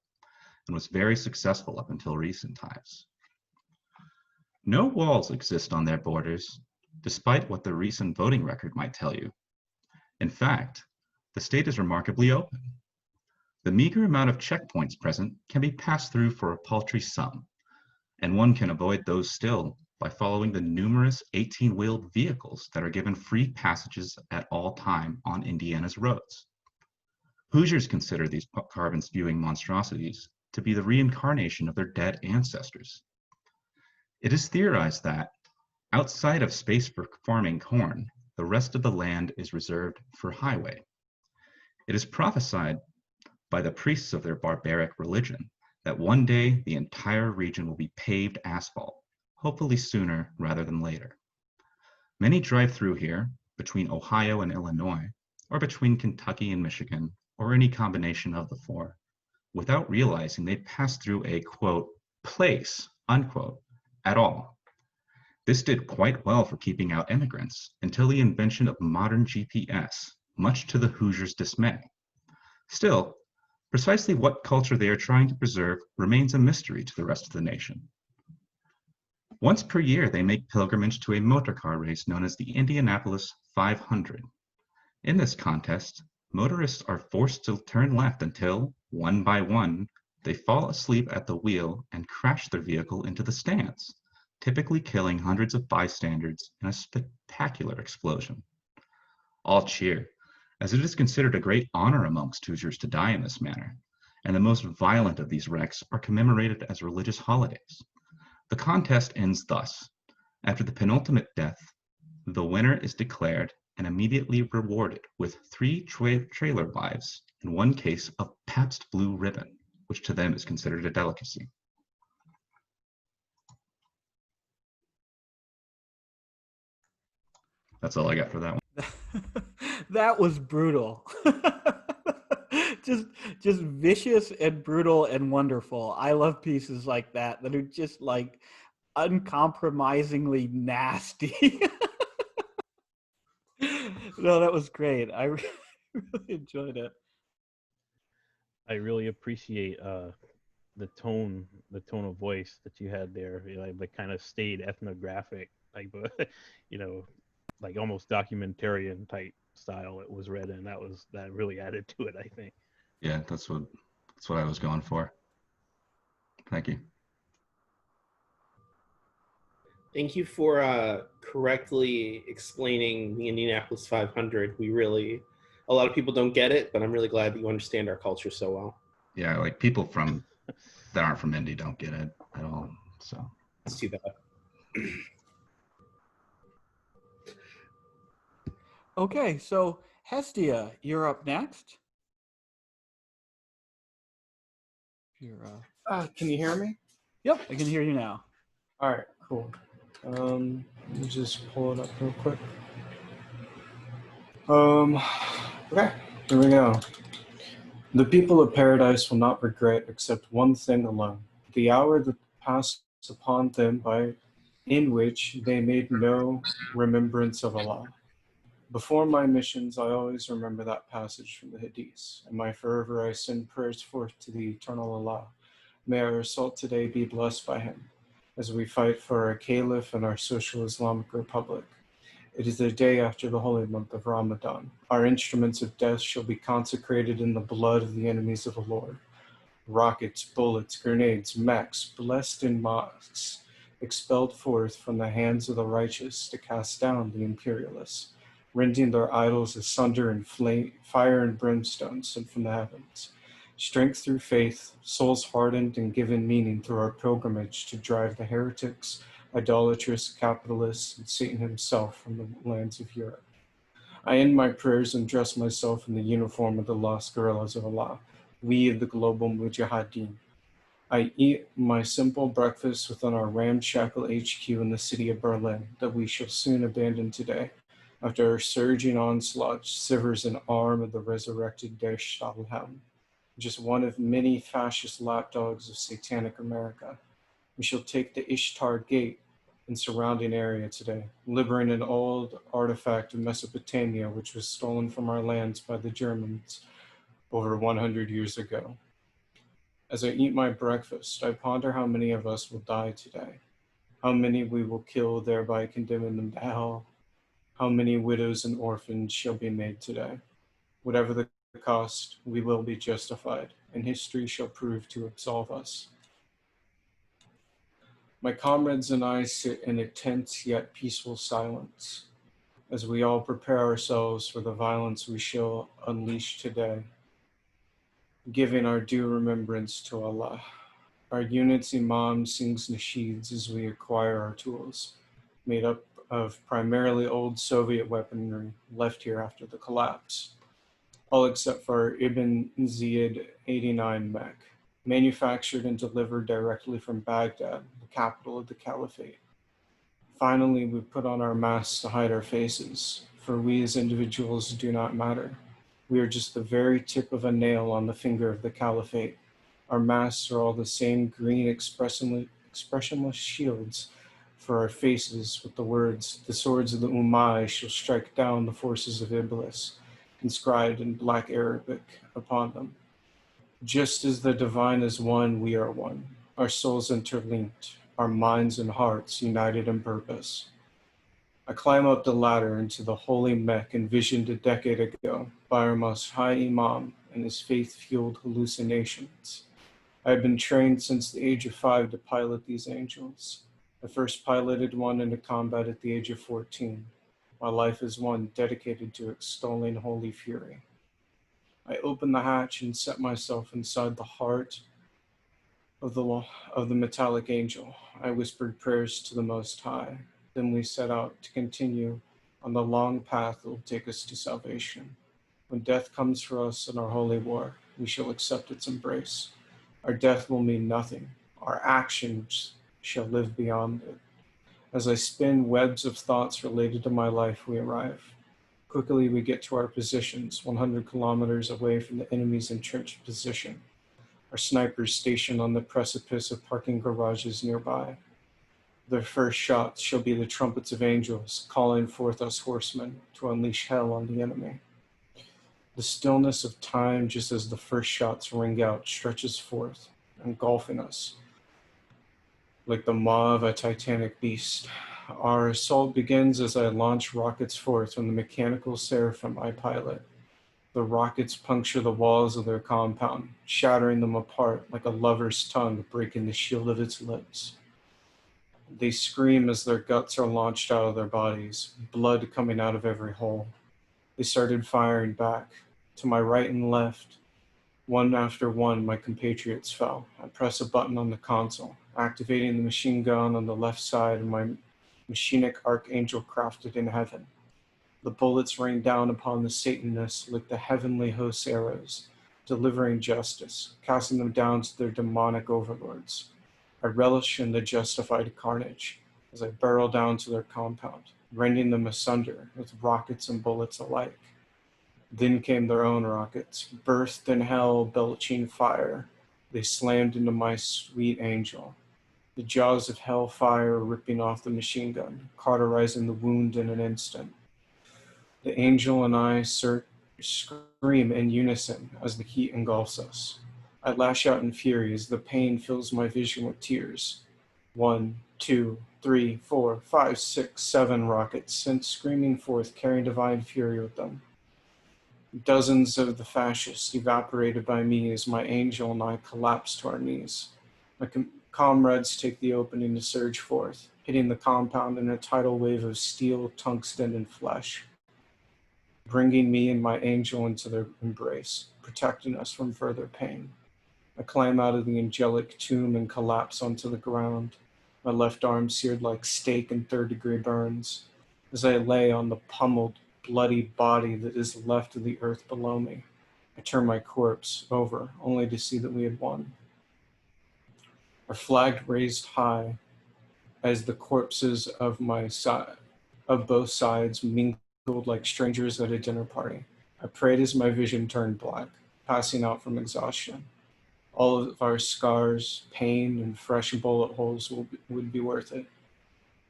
Speaker 6: and was very successful up until recent times. No walls exist on their borders, despite what the recent voting record might tell you. In fact, the state is remarkably open. The meager amount of checkpoints present can be passed through for a paltry sum, and one can avoid those still by following the numerous 18-wheeled vehicles that are given free passages at all time on Indiana's roads. Hoosiers consider these carbon-spewing monstrosities to be the reincarnation of their dead ancestors. It is theorized that, outside of space for farming corn, the rest of the land is reserved for highway. It is prophesied by the priests of their barbaric religion that one day the entire region will be paved asphalt, hopefully sooner rather than later. Many drive through here, between Ohio and Illinois, or between Kentucky and Michigan, or any combination of the four, without realizing they passed through a, quote, place, unquote, at all. This did quite well for keeping out immigrants until the invention of modern GPS, much to the Hoosiers' dismay. Still, precisely what culture they are trying to preserve remains a mystery to the rest of the nation. Once per year, they make pilgrimage to a motorcar race known as the Indianapolis 500. In this contest, motorists are forced to turn left until, one by one, they fall asleep at the wheel and crash their vehicle into the stands, typically killing hundreds of bystanders in a spectacular explosion. All cheer, as it is considered a great honor amongst Hoosiers to die in this manner, and the most violent of these wrecks are commemorated as religious holidays. The contest ends thus. After the penultimate death, the winner is declared and immediately rewarded with 3 trailer wives and 1 case of Pabst Blue Ribbon, which to them is considered a delicacy. That's all I got for that one.
Speaker 1: That was brutal. just vicious and brutal and wonderful. I love pieces like that are just like uncompromisingly nasty. No, that was great. I really enjoyed it.
Speaker 4: I really appreciate the tone of voice that you had there. You know, the kind of staid ethnographic type of, you know, like almost documentarian type style it was read in. That really added to it, I think.
Speaker 6: Yeah, that's what I was going for. Thank you.
Speaker 7: Thank you for correctly explaining the Indianapolis 500. A lot of people don't get it, but I'm really glad that you understand our culture so well.
Speaker 6: Yeah, like people that aren't from Indy don't get it at all. So
Speaker 7: It's too bad.
Speaker 1: Okay, so Hestia, you're up next.
Speaker 8: Can you hear me?
Speaker 1: Yep, I can hear you now.
Speaker 8: All right, cool. Let me just pull it up real quick. Okay, here we go. The people of paradise will not regret except one thing alone, the hour that passed upon them in which they made no remembrance of Allah. Before my missions, I always remember that passage from the Hadith. In my fervor, I send prayers forth to the eternal Allah. May our assault today be blessed by him, as we fight for our caliph and our social Islamic republic. It is the day after the holy month of Ramadan. Our instruments of death shall be consecrated in the blood of the enemies of the Lord. Rockets, bullets, grenades, mechs, blessed in mosques, expelled forth from the hands of the righteous to cast down the imperialists. rending their idols asunder in flame, fire and brimstone sent from the heavens. Strength through faith, souls hardened and given meaning through our pilgrimage to drive the heretics, idolatrous capitalists, and Satan himself from the lands of Europe. I end my prayers and dress myself in the uniform of the lost guerrillas of Allah, we of the global Mujahideen. I eat my simple breakfast within our ramshackle HQ in the city of Berlin that we shall soon abandon today, after our surging onslaught severs an arm of the resurrected Der Stahlhelm, just one of many fascist lapdogs of satanic America. We shall take the Ishtar Gate and surrounding area today, liberating an old artifact of Mesopotamia which was stolen from our lands by the Germans over 100 years ago. As I eat my breakfast, I ponder how many of us will die today, how many we will kill, thereby condemning them to hell, how many widows and orphans shall be made today. Whatever the cost, we will be justified, and history shall prove to absolve us. My comrades and I sit in a tense yet peaceful silence as we all prepare ourselves for the violence we shall unleash today, giving our due remembrance to Allah. Our unit's imam sings nasheeds as we acquire our tools, made up of primarily old Soviet weaponry left here after the collapse, all except for our Ibn Ziyad 89 mech, manufactured and delivered directly from Baghdad, the capital of the Caliphate. Finally, we put on our masks to hide our faces, for we as individuals do not matter. We are just the very tip of a nail on the finger of the Caliphate. Our masks are all the same green expressionless shields for our faces with the words, "The swords of the Ummah shall strike down the forces of Iblis," inscribed in black Arabic upon them. Just as the divine is one, we are one, our souls interlinked, our minds and hearts united in purpose. I climb up the ladder into the holy Mecca envisioned a decade ago by our Most High Imam and his faith-fueled hallucinations. I have been trained since the age of 5 to pilot these angels. I first piloted one into combat at the age of 14. My life is one dedicated to extolling holy fury. I opened the hatch and set myself inside the heart of the metallic angel. I whispered prayers to the Most High. Then we set out to continue on the long path that will take us to salvation. When death comes for us in our holy war, we shall accept its embrace. Our death will mean nothing. Our actions shall live beyond it. As I spin webs of thoughts related to my life, we arrive. Quickly, we get to our positions, 100 kilometers away from the enemy's entrenched position. Our snipers stationed on the precipice of parking garages nearby. Their first shots shall be the trumpets of angels, calling forth us horsemen to unleash hell on the enemy. The stillness of time, just as the first shots ring out, stretches forth, engulfing us like the maw of a titanic beast. Our assault begins as I launch rockets forth from the mechanical seraphim I pilot. The rockets puncture the walls of their compound, shattering them apart like a lover's tongue breaking the shield of its lips. They scream as their guts are launched out of their bodies, blood coming out of every hole. They started firing back. To my right and left, one after one, my compatriots fell. I press a button on the console, activating the machine gun on the left side of my machinic archangel crafted in heaven. The bullets rain down upon the Satanists like the heavenly host's arrows, delivering justice, casting them down to their demonic overlords. I relish in the justified carnage as I barrel down to their compound, rending them asunder with rockets and bullets alike. Then came their own rockets, burst in hell, belching fire. They slammed into my sweet angel. The jaws of hellfire ripping off the machine gun, cauterizing the wound in an instant. The angel and I scream in unison as the heat engulfs us. I lash out in fury as the pain fills my vision with tears. 1, 2, 3, 4, 5, 6, 7 rockets sent screaming forth, carrying divine fury with them. Dozens of the fascists evaporated by me as my angel and I collapse to our knees. My comrades take the opening to surge forth, hitting the compound in a tidal wave of steel, tungsten, and flesh. bringing me and my angel into their embrace, protecting us from further pain. I climb out of the angelic tomb and collapse onto the ground, my left arm seared like steak in third-degree burns, as I lay on the pummeled, bloody body that is left of the earth below me. I turn my corpse over, only to see that we had won. Our flag raised high as the corpses of both sides mingled like strangers at a dinner party. I prayed as my vision turned black, passing out from exhaustion. All of our scars, pain, and fresh bullet holes would be worth it.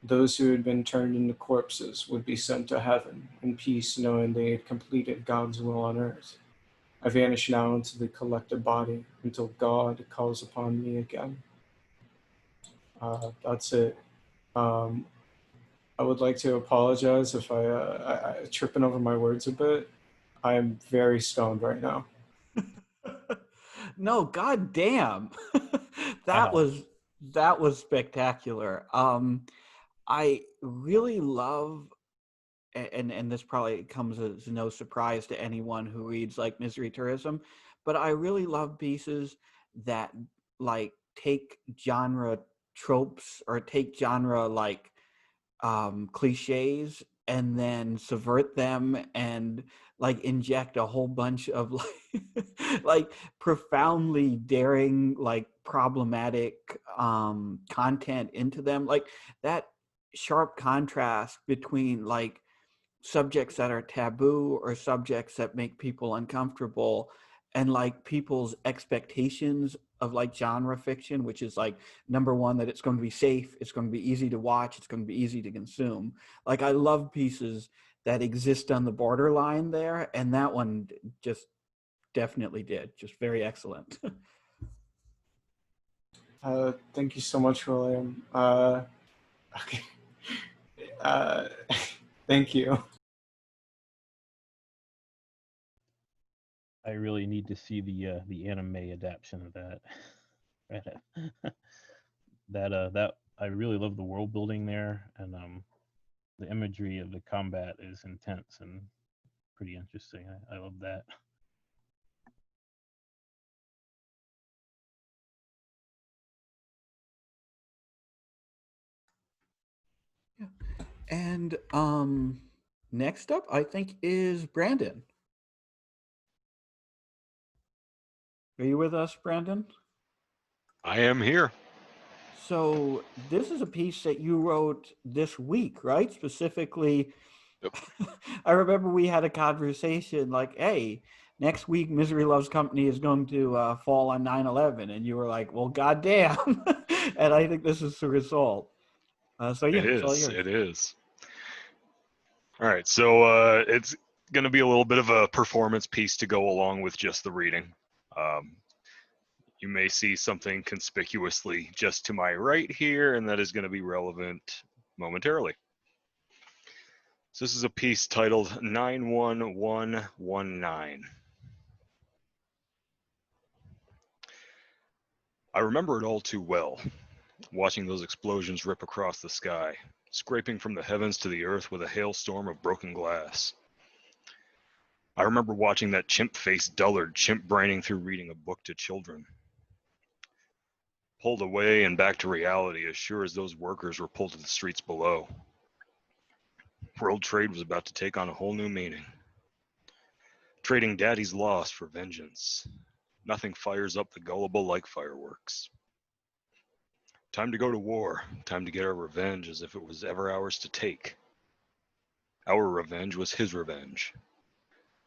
Speaker 8: Those who had been turned into corpses would be sent to heaven in peace, knowing they had completed God's will on earth. I vanish now into the collective body until God calls upon me again. That's it. I would like to apologize if I tripping over my words a bit. I am very stoned right now.
Speaker 1: No, god damn. that
Speaker 3: Wow.
Speaker 1: was spectacular. I really love, and this probably comes as no surprise to anyone who reads like Misery Tourism, but I really love pieces that like take genre tropes or take genre like cliches and then subvert them and like inject a whole bunch of like like profoundly daring like problematic content into them, like that sharp contrast between like subjects that are taboo or subjects that make people uncomfortable and like people's expectations of like genre fiction, which is like number one, that it's going to be safe, it's going to be easy to watch, it's going to be easy to consume. Like I love pieces that exist on the borderline there, and that one just definitely did. Just very excellent.
Speaker 8: Thank you so much, William. Okay. Uh, thank you.
Speaker 4: I really need to see the anime adaptation of that. that I really love the world building there, and the imagery of the combat is intense and pretty interesting. I love that.
Speaker 1: And next up I think is Brandon. Are you with us, Brandon?
Speaker 9: I am here.
Speaker 1: So this is a piece that you wrote this week, right? Specifically,
Speaker 9: Yep.
Speaker 1: I remember we had a conversation like, hey, next week Misery Loves Company is going to fall on 9/11. And you were like, well, goddamn. And I think this is the result. So yeah,
Speaker 9: It
Speaker 1: it's all
Speaker 9: is.
Speaker 1: yours.
Speaker 9: It is. All right. So it's going to be a little bit of a performance piece to go along with just the reading. You may see something conspicuously just to my right here, and that is going to be relevant momentarily. So this is a piece titled 91119. I remember it all too well, watching those explosions rip across the sky, scraping from the heavens to the earth with a hailstorm of broken glass. I remember watching that chimp-faced dullard chimp-braining through reading a book to children. Pulled away and back to reality as sure as those workers were pulled to the streets below. World trade was about to take on a whole new meaning. Trading daddy's loss for vengeance. Nothing fires up the gullible like fireworks. Time to go to war, time to get our revenge as if it was ever ours to take. Our revenge was his revenge.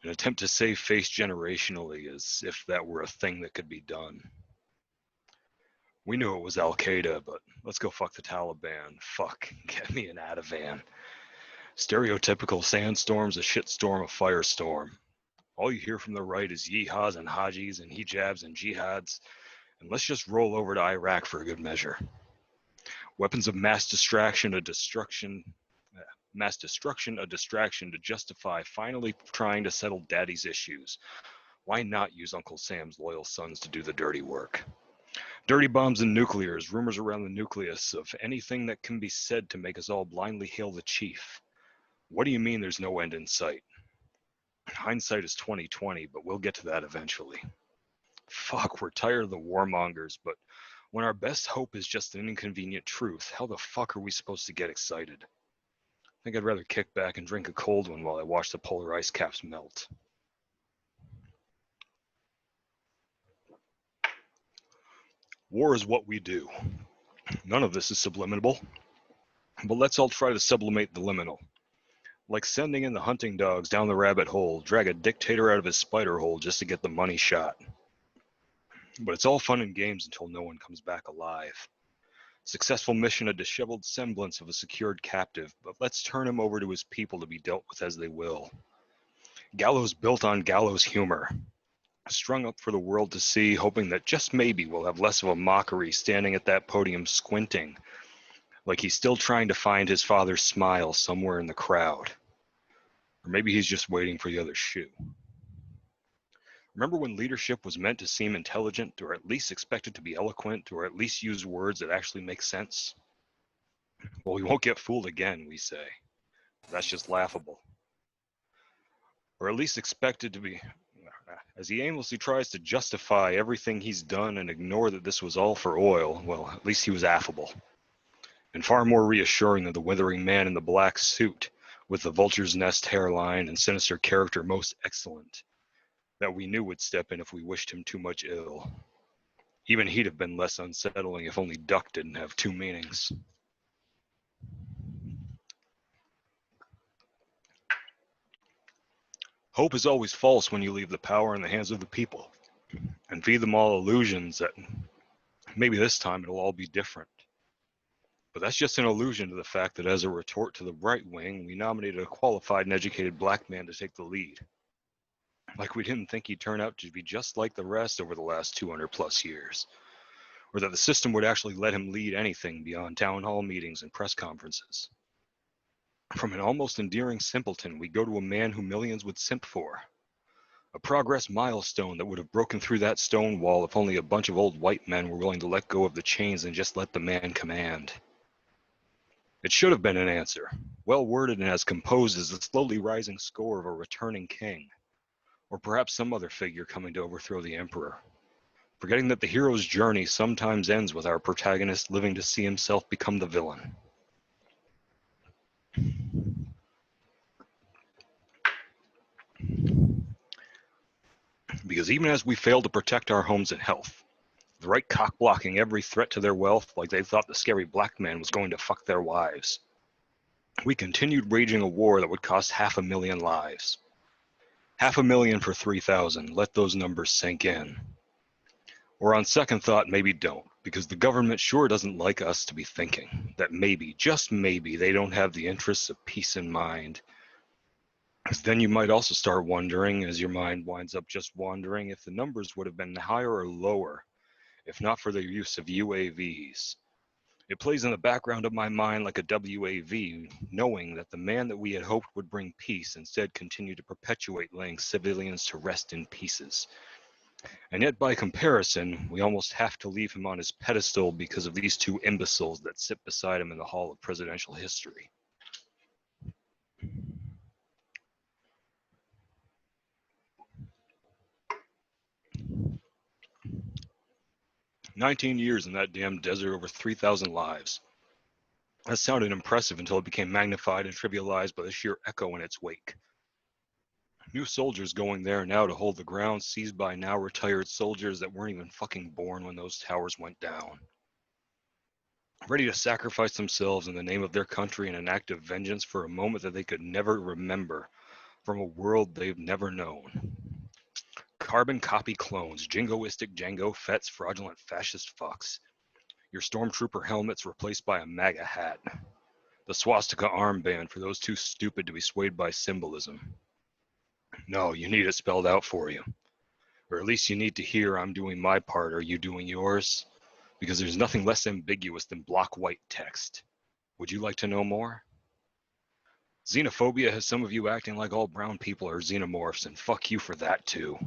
Speaker 9: An attempt to save face generationally as if that were a thing that could be done. We knew it was Al-Qaeda, but let's go fuck the Taliban. Fuck, get me an Ativan. Stereotypical sandstorm's a shitstorm, a firestorm. All you hear from the right is yeehaws and hajis and hijabs and jihads. And let's just roll over to Iraq for a good measure. Weapons of mass destruction, a distraction to justify finally trying to settle daddy's issues. Why not use Uncle Sam's loyal sons to do the dirty work? Dirty bombs and nuclears, rumors around the nucleus of anything that can be said to make us all blindly hail the chief. What do you mean there's no end in sight? Hindsight is 2020, but we'll get to that eventually. Fuck, we're tired of the warmongers, but when our best hope is just an inconvenient truth, how the fuck are we supposed to get excited? I think I'd rather kick back and drink a cold one while I watch the polar ice caps melt. War is what we do. None of this is subliminal, but let's all try to sublimate the liminal. Like sending in the hunting dogs down the rabbit hole, drag a dictator out of his spider hole just to get the money shot. But it's all fun and games until no one comes back alive. Successful mission, a disheveled semblance of a secured captive, but let's turn him over to his people to be dealt with as they will. Gallows built on gallows humor. Strung up for the world to see, hoping that just maybe we'll have less of a mockery standing at that podium squinting, like he's still trying to find his father's smile somewhere in the crowd. Or maybe he's just waiting for the other shoe. Remember when leadership was meant to seem intelligent, or at least expected to be eloquent, or at least use words that actually make sense? Well, we won't get fooled again, we say. That's just laughable. Or at least expected to be, as he aimlessly tries to justify everything he's done and ignore that this was all for oil, well, at least he was affable. And far more reassuring than the withering man in the black suit, with the vulture's nest hairline and sinister character most excellent, that we knew would step in if we wished him too much ill. Even he'd have been less unsettling if only duck didn't have two meanings. Hope is always false when you leave the power in the hands of the people and feed them all illusions that maybe this time it'll all be different. But that's just an allusion to the fact that as a retort to the right wing, we nominated a qualified and educated black man to take the lead. Like we didn't think he'd turn out to be just like the rest over the last 200 plus years, or that the system would actually let him lead anything beyond town hall meetings and press conferences. From an almost endearing simpleton, we go to a man who millions would simp for. A progress milestone that would have broken through that stone wall if only a bunch of old white men were willing to let go of the chains and just let the man command. It should have been an answer, well worded and as composed as the slowly rising score of a returning king, or perhaps some other figure coming to overthrow the emperor, forgetting that the hero's journey sometimes ends with our protagonist living to see himself become the villain. Because even as we fail to protect our homes and health, the right cock blocking every threat to their wealth like they thought the scary black man was going to fuck their wives, we continued waging a war that would cost 500,000 lives. 500,000 for 3,000, let those numbers sink in. Or on second thought, maybe don't, because the government sure doesn't like us to be thinking that maybe, just maybe, they don't have the interests of peace in mind. Because then you might also start wondering, as your mind winds up just wandering, if the numbers would have been higher or lower, if not for the use of UAVs. It plays in the background of my mind like a WAV, knowing that the man that we had hoped would bring peace instead continued to perpetuate laying civilians to rest in pieces. And yet, by comparison, we almost have to leave him on his pedestal because of these two imbeciles that sit beside him in the hall of presidential history. "19 years in that damn desert, over 3,000 lives. That sounded impressive until it became magnified and trivialized by the sheer echo in its wake. New soldiers going there now to hold the ground seized by now retired soldiers that weren't even fucking born when those towers went down. Ready to sacrifice themselves in the name of their country in an act of vengeance for a moment that they could never remember from a world they've never known. Carbon copy clones, jingoistic Jango Fett's fraudulent fascist fucks. Your stormtrooper helmets replaced by a MAGA hat. The swastika armband for those too stupid to be swayed by symbolism. No, you need it spelled out for you. Or at least you need to hear I'm doing my part, are you doing yours? Because there's nothing less ambiguous than block white text. Would you like to know more? Xenophobia has some of you acting like all brown people are xenomorphs, and fuck you for that too.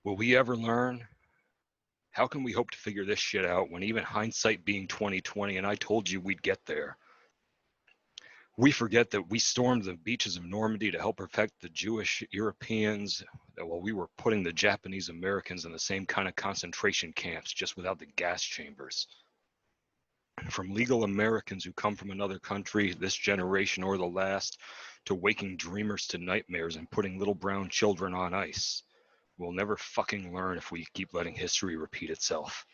Speaker 9: Will we ever learn? How can we hope to figure this shit out when even hindsight being 2020 and I told you we'd get there? We forget that we stormed the beaches of Normandy to help protect the Jewish Europeans, while we were putting the Japanese Americans in the same kind of concentration camps, just without the gas chambers. From legal Americans who come from another country, this generation or the last, to waking dreamers to nightmares and putting little brown children on ice. We'll never fucking learn if we keep letting history repeat itself.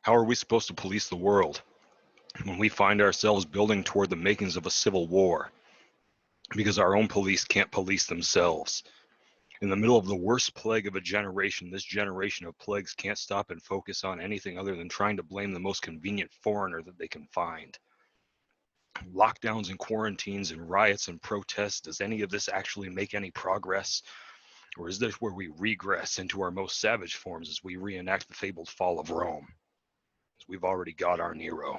Speaker 9: How are we supposed to police the world when we find ourselves building toward the makings of a civil war? Because our own police can't police themselves. In the middle of the worst plague of a generation, this generation of plagues can't stop and focus on anything other than trying to blame the most convenient foreigner that they can find. Lockdowns and quarantines and riots and protests, does any of this actually make any progress? Or is this where we regress into our most savage forms as we reenact the fabled fall of Rome? We've already got our Nero.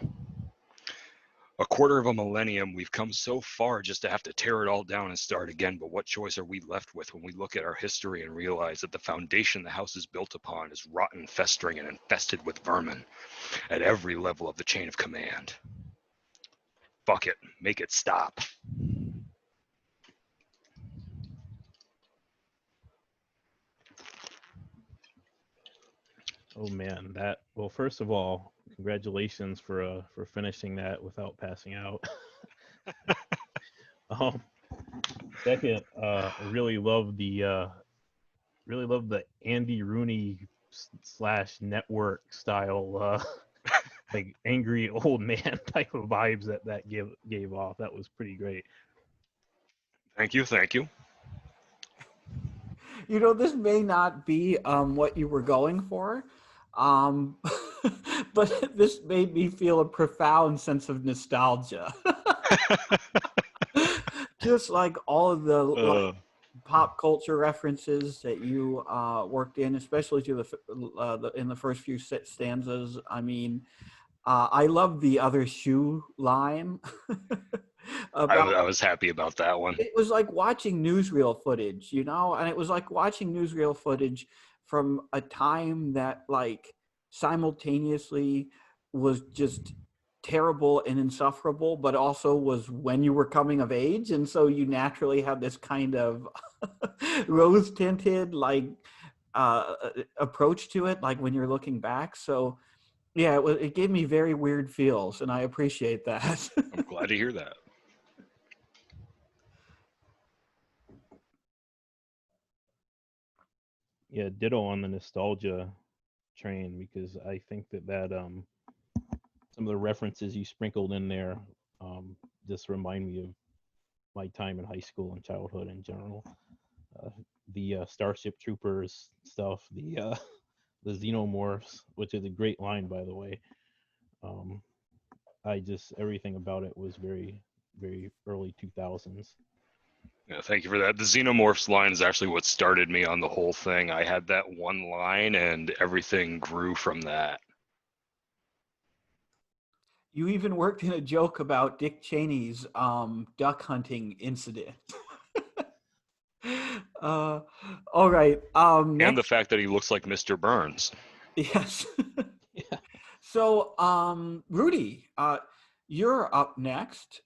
Speaker 9: A quarter of a millennium, we've come so far just to have to tear it all down and start again. But what choice are we left with when we look at our history and realize that the foundation the house is built upon is rotten, festering, and infested with vermin at every level of the chain of command? Fuck it, make it stop.
Speaker 4: Oh man, that, well, first of all, congratulations for finishing that without passing out. Second, I really love the Andy Rooney / network style like angry old man type of vibes that gave off. That was pretty great.
Speaker 9: Thank you, thank you.
Speaker 1: You know, this may not be what you were going for, but this made me feel a profound sense of nostalgia. Just like all of the pop culture references that you worked in, especially to in the first few stanzas. I mean, I love the other shoe line.
Speaker 9: I was happy about that one.
Speaker 1: It was like watching newsreel footage, you know, and it was like watching newsreel footage from a time that like simultaneously was just terrible and insufferable, but also was when you were coming of age. And so you naturally have this kind of rose tinted like approach to it, like when you're looking back. So yeah, it gave me very weird feels, and I appreciate that.
Speaker 9: I'm glad to hear that.
Speaker 4: Yeah, ditto on the nostalgia train, because I think that some of the references you sprinkled in there just remind me of my time in high school and childhood in general. The Starship Troopers stuff, the Xenomorphs, which is a great line, by the way. Everything about it was very, very early 2000s.
Speaker 9: Yeah, thank you for that. The Xenomorphs line is actually what started me on the whole thing. I had that one line and everything grew from that.
Speaker 1: You even worked in a joke about Dick Cheney's duck hunting incident. All right.
Speaker 9: And the fact that he looks like Mr. Burns.
Speaker 1: Yes.
Speaker 4: Yeah.
Speaker 1: So, Rudy, you're up next.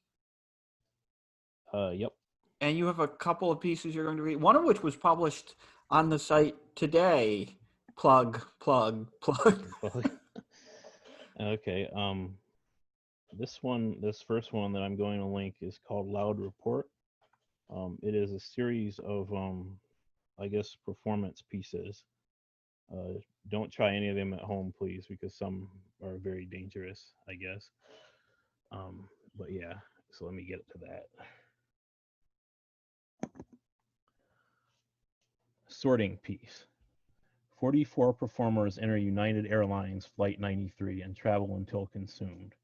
Speaker 4: Yep.
Speaker 1: And you have a couple of pieces you're going to read, one of which was published on the site today. Plug.
Speaker 4: Okay. This first one that I'm going to link is called Loud Report. It is a series of, I guess, performance pieces. Don't try any of them at home, please, because some are very dangerous, I guess. But yeah, so let me get to that. Sorting piece. 44 performers enter United Airlines Flight 93 and travel until consumed.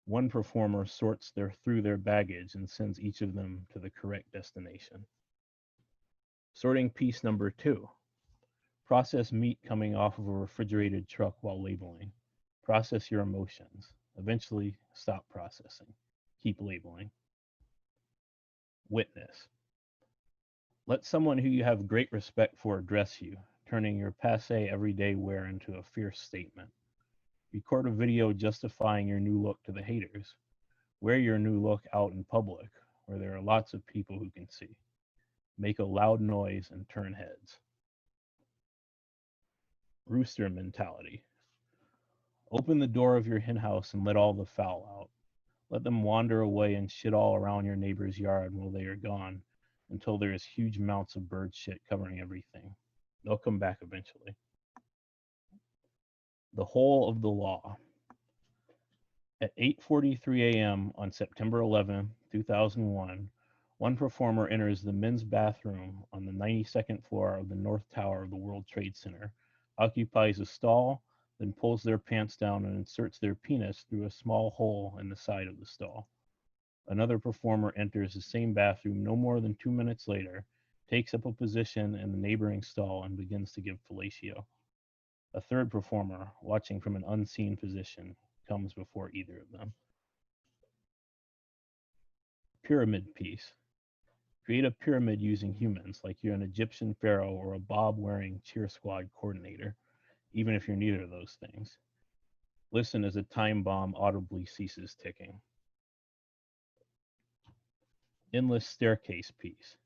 Speaker 4: One performer sorts through their baggage and sends each of them to the correct destination. Sorting piece number 2. Process meat coming off of a refrigerated truck while labeling. Process your emotions. Eventually, stop processing. Keep labeling. Witness. Let someone who you have great respect for address you. turning your passe everyday wear into a fierce statement. Record a video justifying your new look to the haters. Wear your new look out in public, where there are lots of people who can see. Make a loud noise and turn heads. Rooster mentality. Open the door of your henhouse and let all the fowl out. Let them wander away and shit all around your neighbor's yard while they are gone, until there is huge mounts of bird shit covering everything. They'll come back eventually. The whole of the law. At 8:43 a.m. on September 11, 2001, one performer enters the men's bathroom on the 92nd floor of the North Tower of the World Trade Center, occupies a stall, then pulls their pants down and inserts their penis through a small hole in the side of the stall. Another performer enters the same bathroom no more than 2 minutes later, takes up a position in the neighboring stall, and begins to give fellatio. A third performer, watching from an unseen position, comes before either of them. Pyramid piece. Create a pyramid using humans, like you're an Egyptian pharaoh or a bob-wearing cheer squad coordinator, even if you're neither of those things. Listen as a time bomb audibly ceases ticking. Endless staircase piece.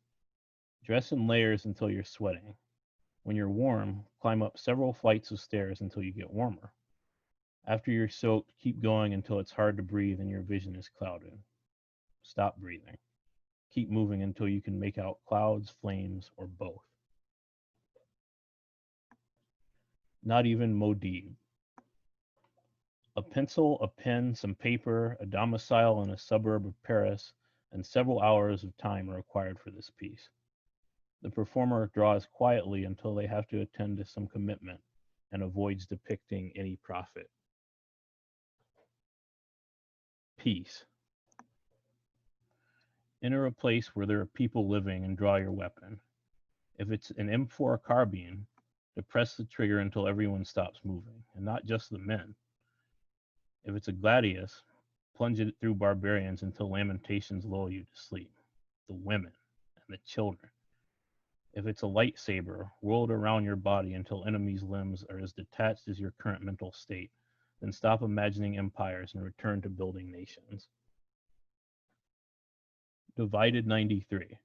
Speaker 4: Dress in layers until you're sweating. When you're warm, climb up several flights of stairs until you get warmer. After you're soaked, keep going until it's hard to breathe and your vision is clouded. Stop breathing. Keep moving until you can make out clouds, flames, or both. Not even Modib. A pencil, a pen, some paper, a domicile in a suburb of Paris, and several hours of time are required for this piece. The performer draws quietly until they have to attend to some commitment and avoids depicting any profit. Peace. Enter a place where there are people living and draw your weapon. If it's an M4 carbine, depress the trigger until everyone stops moving, and not just the men. If it's a gladius, plunge it through barbarians until lamentations lull you to sleep, the women and the children. If it's a lightsaber, whirl it around your body until enemies' limbs are as detached as your current mental state, then stop imagining empires and return to building nations. Divided 93.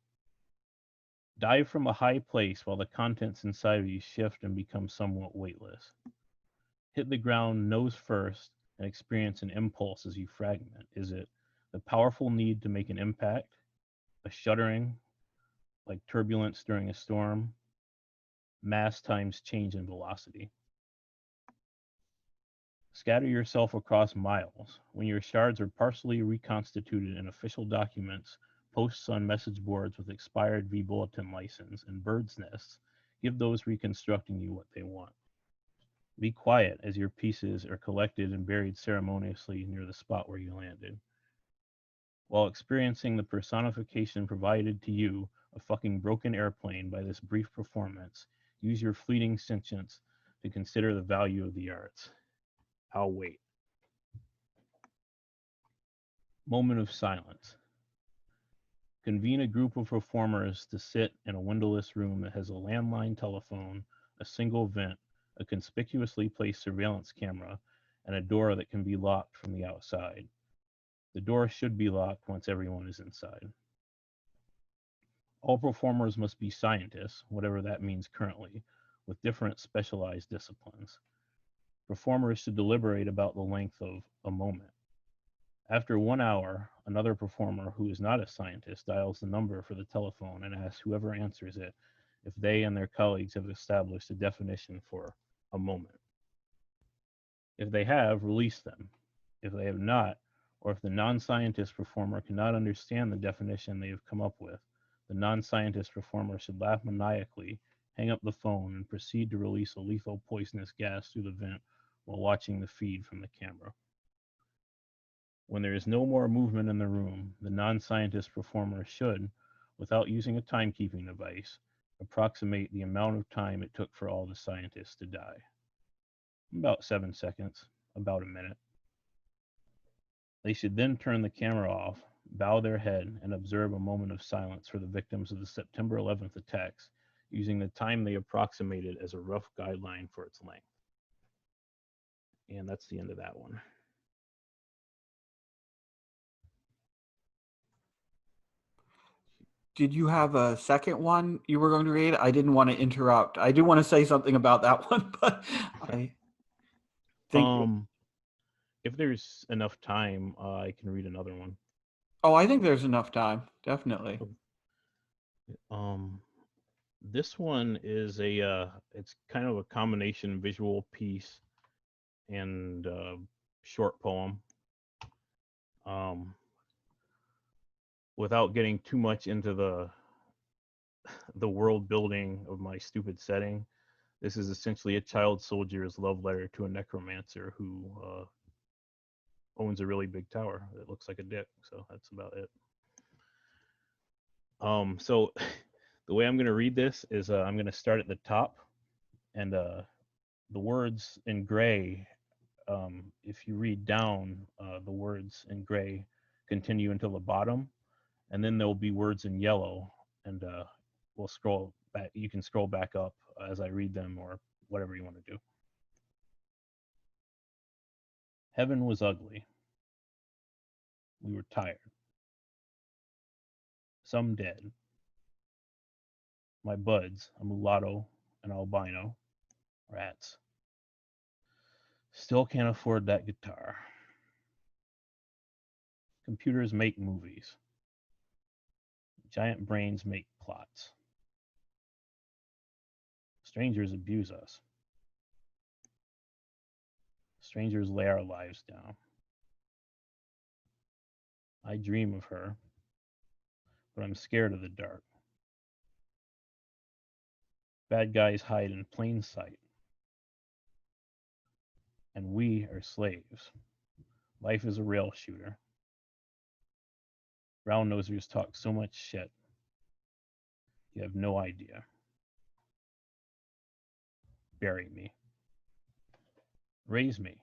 Speaker 4: Dive from a high place while the contents inside of you shift and become somewhat weightless. Hit the ground nose first and experience an impulse as you fragment. Is it the powerful need to make an impact, a shuddering, like turbulence during a storm, mass times change in velocity? Scatter yourself across miles. When your shards are partially reconstituted in official documents, posts on message boards with expired V-Bulletin license, and birds' nests, give those reconstructing you what they want. Be quiet as your pieces are collected and buried ceremoniously near the spot where you landed. While experiencing the personification provided to you, a fucking broken airplane, by this brief performance, use your fleeting sentience to consider the value of the arts. I'll wait. Moment of silence. Convene a group of performers to sit in a windowless room that has a landline telephone, a single vent, a conspicuously placed surveillance camera, and a door that can be locked from the outside. The door should be locked once everyone is inside. All performers must be scientists, whatever that means currently, with different specialized disciplines. Performers should deliberate about the length of a moment. After 1 hour, another performer who is not a scientist dials the number for the telephone and asks whoever answers it if they and their colleagues have established a definition for a moment. If they have, release them. If they have not, or if the non-scientist performer cannot understand the definition they have come up with, the non-scientist performer should laugh maniacally, hang up the phone, and proceed to release a lethal poisonous gas through the vent while watching the feed from the camera. When there is no more movement in the room, the non-scientist performer should, without using a timekeeping device, approximate the amount of time it took for all the scientists to die. About 7 seconds, about a minute. They should then turn the camera off, bow their head, and observe a moment of silence for the victims of the September 11th attacks, using the time they approximated as a rough guideline for its length. And that's the end of that one.
Speaker 1: Did you have a second one you were going to read? I didn't want to interrupt. I do want to say something about that one, but I think.
Speaker 4: If there's enough time, I can read another one.
Speaker 1: Oh, I think there's enough time. Definitely.
Speaker 4: This one is it's kind of a combination visual piece and short poem. Without getting too much into the world building of my stupid setting, this is essentially a child soldier's love letter to a necromancer who owns a really big tower that looks like a dick. So that's about it. So the way I'm going to read this is I'm going to start at the top, and the words in gray, if you read down, the words in gray continue until the bottom, and then there'll be words in yellow, and we'll scroll back. You can scroll back up as I read them, or whatever you want to do. Heaven was ugly. We were tired. Some dead. My buds, a mulatto, an albino, rats. Still can't afford that guitar. Computers make movies. Giant brains make plots. Strangers abuse us. Strangers lay our lives down. I dream of her, but I'm scared of the dark. Bad guys hide in plain sight. And we are slaves. Life is a rail shooter. Round nosers talk so much shit. You have no idea. Bury me. Raise me.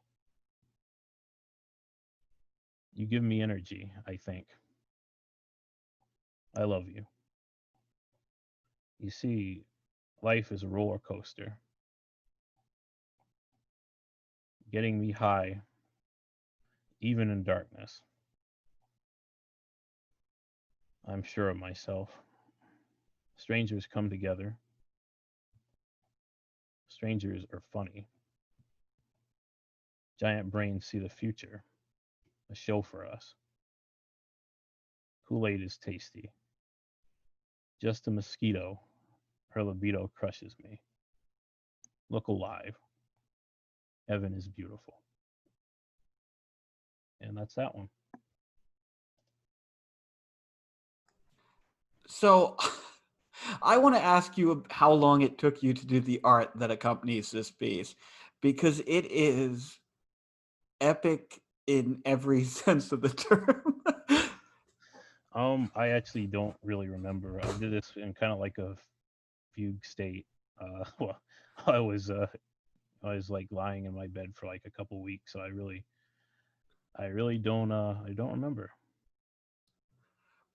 Speaker 4: You give me energy, I think. I love you. You see, life is a roller coaster. Getting me high, even in darkness. I'm sure of myself. Strangers come together. Strangers are funny. Giant brains see the future. A show for us. Kool-Aid is tasty. Just a mosquito. Her libido crushes me. Look alive. Heaven is beautiful. And that's that one.
Speaker 1: So I want to ask you how long it took you to do the art that accompanies this piece, because it is epic in every sense of the term.
Speaker 4: I actually don't really remember. I did this in kind of like a fugue state. Well, I was like lying in my bed for like a couple weeks, so I really don't remember.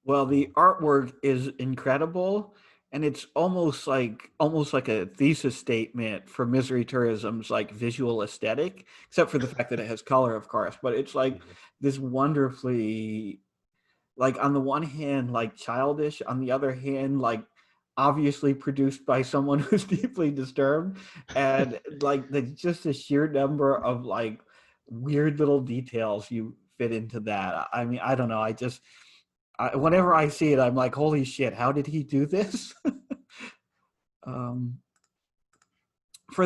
Speaker 1: Well, the artwork is incredible, and it's almost like a thesis statement for Misery Tourism's like visual aesthetic, except for the fact that it has color, of course. But it's like this wonderfully, like on the one hand, like childish, on the other hand, like obviously produced by someone who's deeply disturbed, and like just the sheer number of like weird little details you fit into that. I mean, I don't know. Whenever I see it, I'm like, holy shit, how did he do this? For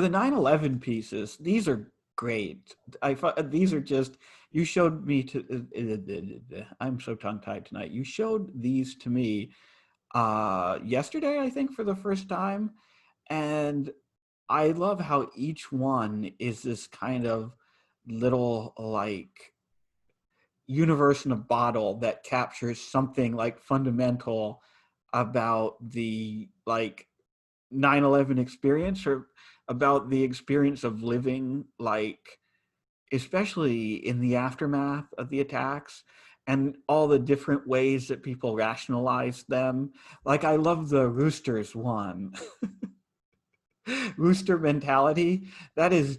Speaker 1: the 9/11 pieces, these are great. These are just, you showed me to, I'm so tongue-tied tonight. You showed these to me yesterday, I think, for the first time. And I love how each one is this kind of little like universe in a bottle that captures something like fundamental about the like 9/11 experience, or about the experience of living, like especially in the aftermath of the attacks, and all the different ways that people rationalize them. Like, I love the roosters one. Rooster mentality. That is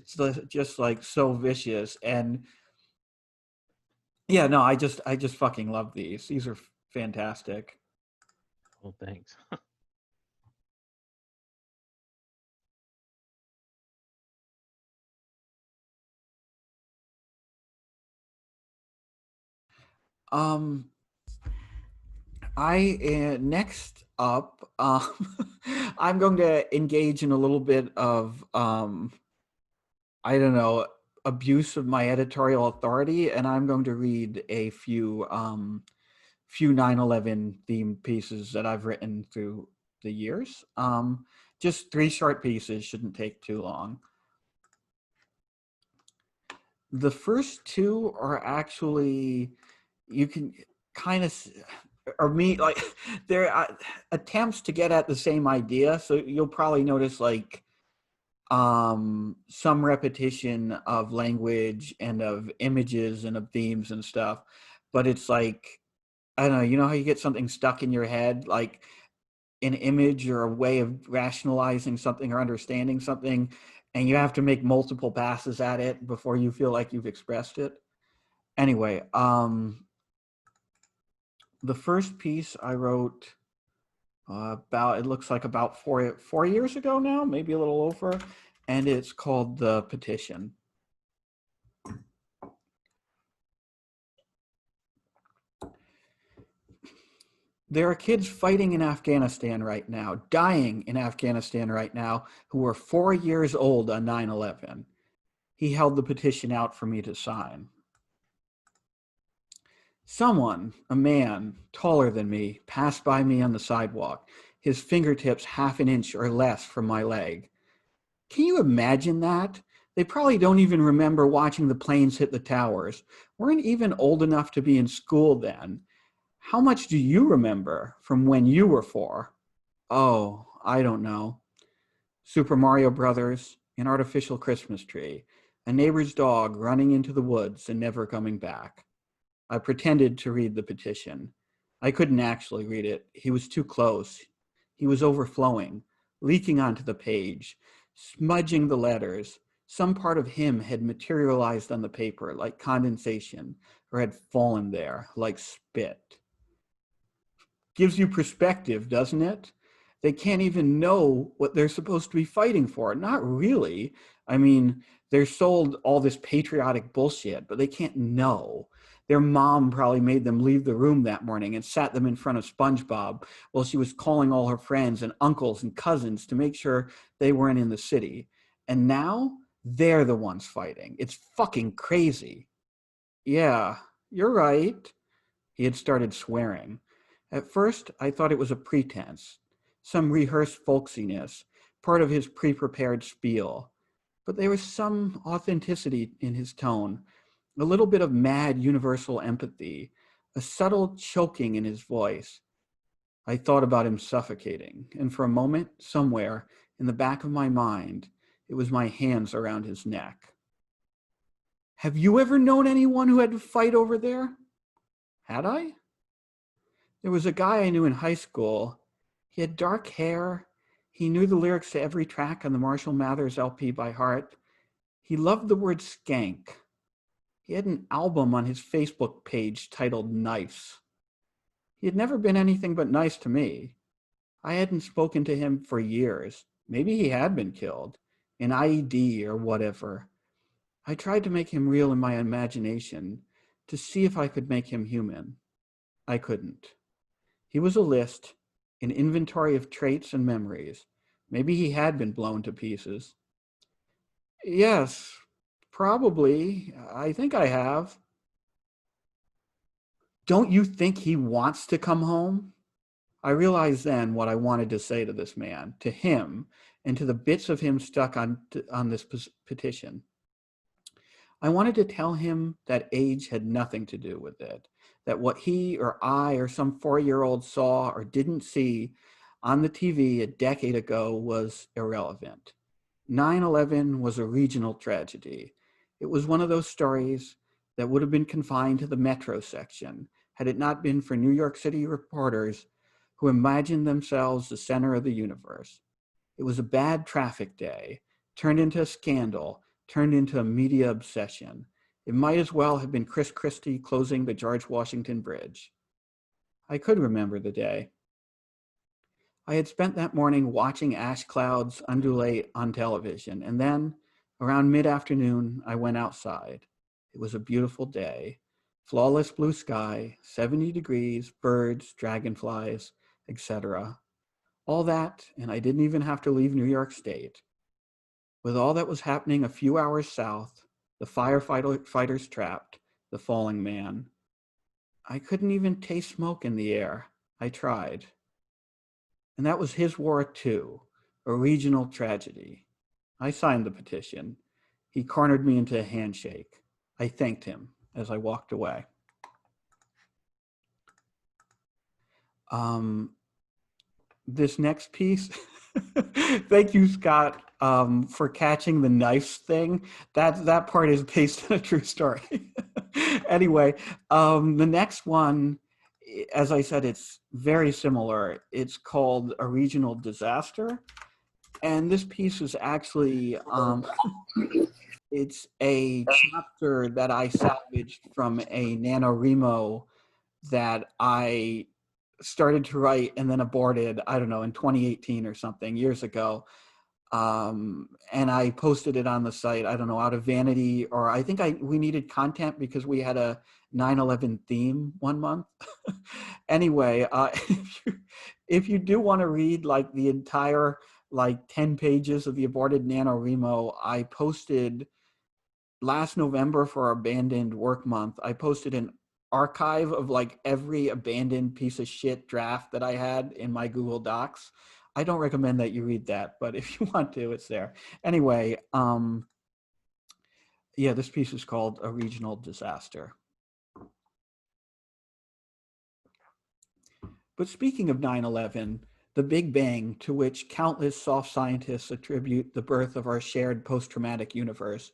Speaker 1: just like so vicious. And yeah, no, I just fucking love these. These are fantastic.
Speaker 4: Well, thanks.
Speaker 1: Next up, I'm going to engage in a little bit of I don't know, abuse of my editorial authority, and I'm going to read a few 9/11 themed pieces that I've written through the years. Just 3 short pieces, shouldn't take too long. The first 2 are actually, you can kind of, or me, like, they're attempts to get at the same idea. So you'll probably notice like some repetition of language and of images and of themes and stuff. But it's like, I don't know, you know how you get something stuck in your head, like an image or a way of rationalizing something or understanding something, and you have to make multiple passes at it before you feel like you've expressed it. Anyway, the first piece I wrote it looks like about 4 years ago now, maybe a little over, and it's called The Petition. There are kids fighting in Afghanistan right now, dying in Afghanistan right now, who were 4 years old on 9/11. He held the petition out for me to sign. Someone, a man taller than me, passed by me on the sidewalk, his fingertips half an inch or less from my leg. Can you imagine that? They probably don't even remember watching the planes hit the towers. Weren't even old enough to be in school then. How much do you remember from when you were 4? Oh, I don't know. Super Mario Brothers, an artificial Christmas tree, a neighbor's dog running into the woods and never coming back. I pretended to read the petition. I couldn't actually read it. He was too close. He was overflowing, leaking onto the page, smudging the letters. Some part of him had materialized on the paper like condensation, or had fallen there like spit. Gives you perspective, doesn't it? They can't even know what they're supposed to be fighting for. Not really. I mean, they're sold all this patriotic bullshit, but they can't know. Their mom probably made them leave the room that morning and sat them in front of SpongeBob while she was calling all her friends and uncles and cousins to make sure they weren't in the city. And now they're the ones fighting. It's fucking crazy. Yeah, you're right. He had started swearing. At first, I thought it was a pretense, some rehearsed folksiness, part of his pre-prepared spiel. But there was some authenticity in his tone, a little bit of mad universal empathy, a subtle choking in his voice. I thought about him suffocating, and for a moment, somewhere in the back of my mind, it was my hands around his neck. Have you ever known anyone who had to fight over there? Had I? There was a guy I knew in high school. He had dark hair. He knew the lyrics to every track on the Marshall Mathers LP by heart. He loved the word skank. He had an album on his Facebook page titled Nice. He had never been anything but nice to me. I hadn't spoken to him for years. Maybe he had been killed, an IED or whatever. I tried to make him real in my imagination, to see if I could make him human. I couldn't. He was a list, an inventory of traits and memories. Maybe he had been blown to pieces. Yes, probably. I think I have. Don't you think he wants to come home? I realized then what I wanted to say to this man, to him, and to the bits of him stuck on this petition. I wanted to tell him that age had nothing to do with it, that what he or I or some 4-year-old saw or didn't see on the TV a decade ago was irrelevant. 9/11 was a regional tragedy. It was one of those stories that would have been confined to the metro section, had it not been for New York City reporters who imagined themselves the center of the universe. It was a bad traffic day, turned into a scandal, turned into a media obsession. It might as well have been Chris Christie closing the George Washington Bridge. I could remember the day. I had spent that morning watching ash clouds undulate on television, and then, around mid-afternoon, I went outside. It was a beautiful day. Flawless blue sky, 70 degrees, birds, dragonflies, etc. All that, and I didn't even have to leave New York State. With all that was happening a few hours south, the firefighters trapped, the falling man. I couldn't even taste smoke in the air. I tried. And that was his war too, a regional tragedy. I signed the petition. He cornered me into a handshake. I thanked him as I walked away. This next piece, thank you, Scott, for catching the knives thing. That part is based on a true story. Anyway, the next one, as I said, it's very similar. It's called A Regional Disaster. And this piece is actually, it's a chapter that I salvaged from a NaNoWriMo that I started to write and then aborted, I don't know, in 2018 or something, years ago. And I posted it on the site, I don't know, out of vanity, or I think we needed content because we had a 9/11 theme one month. Anyway, if you do want to read like the entire 10 pages of the aborted NaNoWriMo, I posted last November for our abandoned work month, I posted an archive of every abandoned piece of shit draft that I had in my Google Docs. I don't recommend that you read that, but if you want to, it's there. Anyway, yeah, this piece is called A Regional Disaster. But speaking of 9/11, the Big Bang, to which countless soft scientists attribute the birth of our shared post-traumatic universe,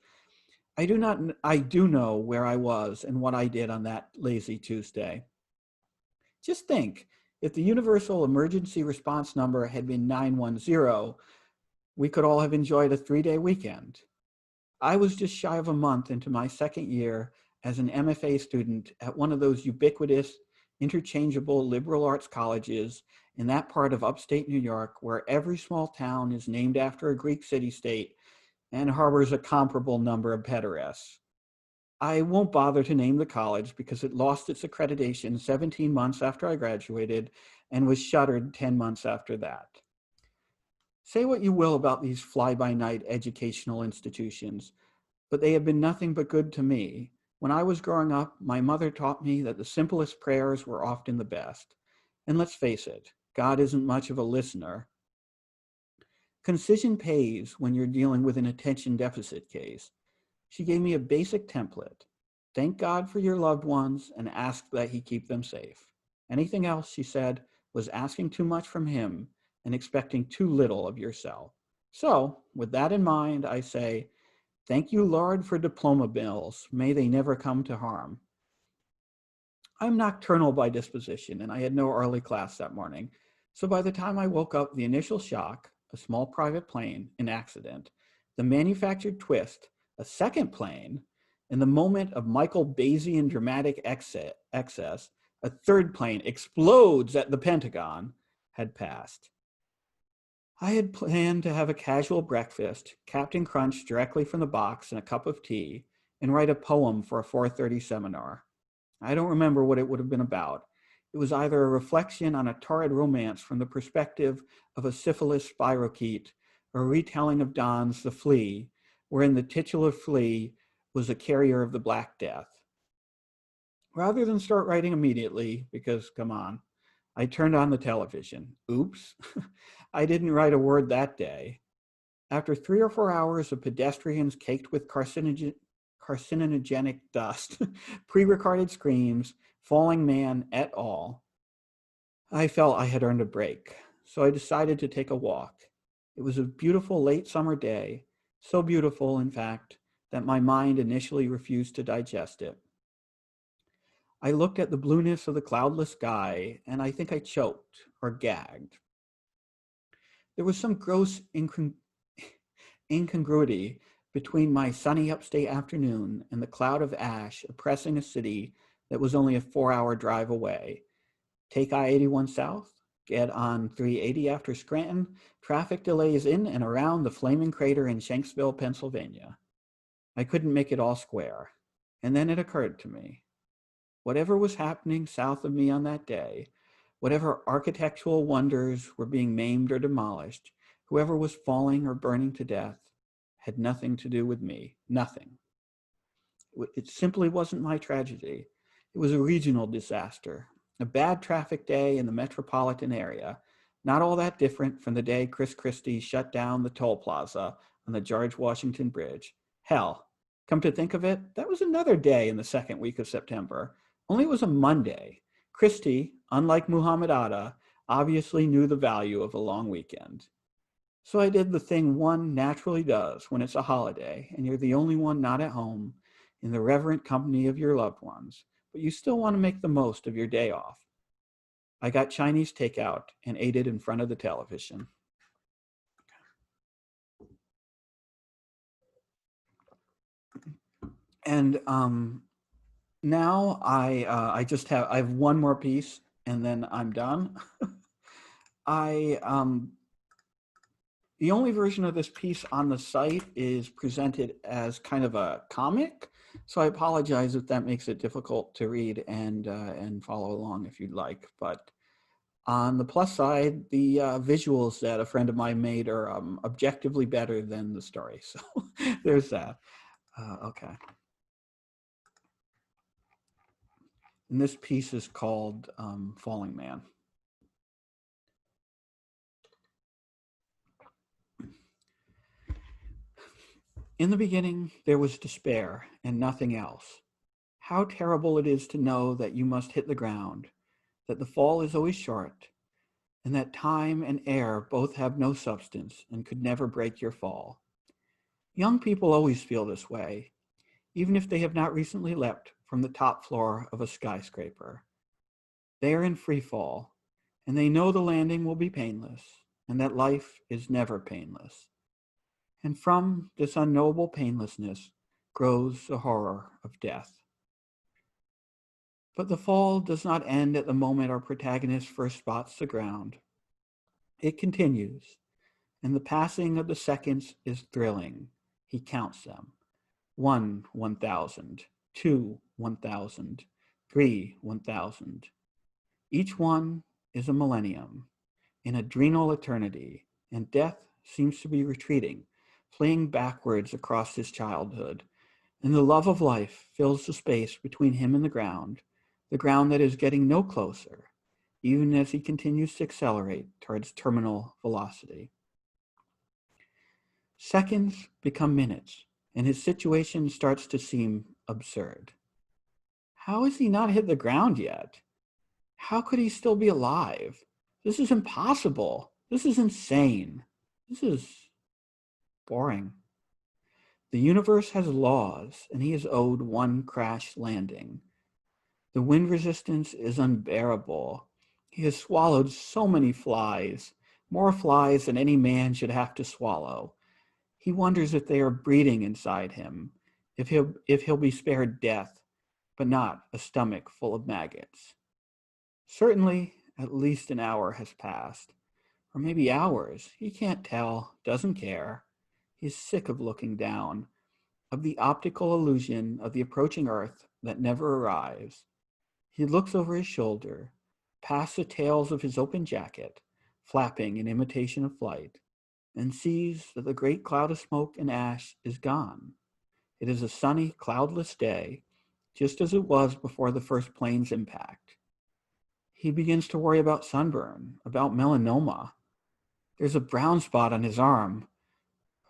Speaker 1: I do know where I was and what I did on that lazy Tuesday. Just think, if the universal emergency response number had been 910, we could all have enjoyed a 3-day weekend. I was just shy of a month into my second year as an MFA student at one of those ubiquitous, interchangeable liberal arts colleges in that part of upstate New York where every small town is named after a Greek city-state and harbors a comparable number of pederasts. I won't bother to name the college because it lost its accreditation 17 months after I graduated and was shuttered 10 months after that. Say what you will about these fly-by-night educational institutions, but they have been nothing but good to me. When I was growing up, my mother taught me that the simplest prayers were often the best. And let's face it, God isn't much of a listener. Concision pays when you're dealing with an attention deficit case. She gave me a basic template. Thank God for your loved ones and ask that he keep them safe. Anything else, she said, was asking too much from him and expecting too little of yourself. So, with that in mind, I say, thank you, Lord, for diploma bills. May they never come to harm. I'm nocturnal by disposition, and I had no early class that morning. So by the time I woke up, the initial shock, a small private plane, an accident, the manufactured twist, a second plane, and the moment of Michael Bayesian dramatic excess, a third plane explodes at the Pentagon, had passed. I had planned to have a casual breakfast, Captain Crunch directly from the box and a cup of tea, and write a poem for a 4:30 seminar. I don't remember what it would have been about. It was either a reflection on a torrid romance from the perspective of a syphilis spirochete, or a retelling of Don's The Flea, wherein the titular flea was a carrier of the Black Death. Rather than start writing immediately, because come on, I turned on the television. Oops, I didn't write a word that day. After 3 or 4 hours of pedestrians caked with carcinogenic dust, pre-recorded screams, falling man et al., I felt I had earned a break, so I decided to take a walk. It was a beautiful late summer day, so beautiful, in fact, that my mind initially refused to digest it. I looked at the blueness of the cloudless sky, and I think I choked or gagged. There was some gross incongruity between my sunny upstate afternoon and the cloud of ash oppressing a city that was only a 4-hour drive away. Take I-81 south, get on 380 after Scranton, traffic delays in and around the flaming crater in Shanksville, Pennsylvania. I couldn't make it all square. And then it occurred to me. Whatever was happening south of me on that day, whatever architectural wonders were being maimed or demolished, whoever was falling or burning to death, had nothing to do with me, nothing. It simply wasn't my tragedy. It was a regional disaster, a bad traffic day in the metropolitan area, not all that different from the day Chris Christie shut down the toll plaza on the George Washington Bridge. Hell, come to think of it, that was another day in the second week of September, only it was a Monday. Christie, unlike Muhammad Atta, obviously knew the value of a long weekend. So I did the thing one naturally does when it's a holiday and you're the only one not at home in the reverent company of your loved ones, but you still want to make the most of your day off. I got Chinese takeout and ate it in front of the television. And now I have one more piece and then I'm done. The only version of this piece on the site is presented as kind of a comic, so I apologize if that makes it difficult to read and follow along if you'd like. But on the plus side, the visuals that a friend of mine made are objectively better than the story. So there's that. Okay. And this piece is called Falling Man. In the beginning, there was despair and nothing else. How terrible it is to know that you must hit the ground, that the fall is always short, and that time and air both have no substance and could never break your fall. Young people always feel this way, even if they have not recently leapt from the top floor of a skyscraper. They are in free fall, and they know the landing will be painless, and that life is never painless. And from this unknowable painlessness grows the horror of death. But the fall does not end at the moment our protagonist first spots the ground. It continues, and the passing of the seconds is thrilling. He counts them. 1, 1,000, 2, 1,000, 3, 1,000. Each one is a millennium, an adrenal eternity, and death seems to be retreating, fleeing backwards across his childhood, and the love of life fills the space between him and the ground that is getting no closer, even as he continues to accelerate towards terminal velocity. Seconds become minutes, and his situation starts to seem absurd. How has he not hit the ground yet? How could he still be alive? This is impossible. This is insane. This is boring. The universe has laws, and he is owed one crash landing. The wind resistance is unbearable. He has swallowed so many flies, more flies than any man should have to swallow. He wonders if they are breeding inside him, if he'll be spared death, but not a stomach full of maggots. Certainly, at least an hour has passed, or maybe hours. He can't tell, doesn't care. He's sick of looking down, of the optical illusion of the approaching Earth that never arrives. He looks over his shoulder, past the tails of his open jacket, flapping in imitation of flight, and sees that the great cloud of smoke and ash is gone. It is a sunny, cloudless day, just as it was before the first plane's impact. He begins to worry about sunburn, about melanoma. There's a brown spot on his arm,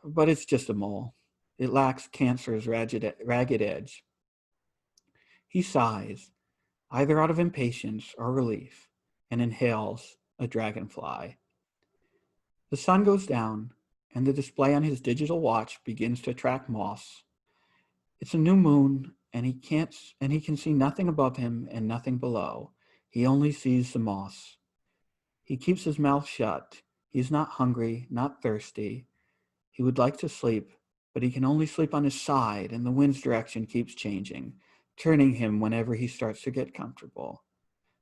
Speaker 1: but it's just a mole. It lacks cancer's ragged edge. He sighs, either out of impatience or relief, and inhales a dragonfly. The sun goes down, and the display on his digital watch begins to track moss. It's a new moon, and he can see nothing above him and nothing below. He only sees the moss. He keeps his mouth shut. He's not hungry, not thirsty. He would like to sleep, but he can only sleep on his side, and the wind's direction keeps changing, turning him whenever he starts to get comfortable.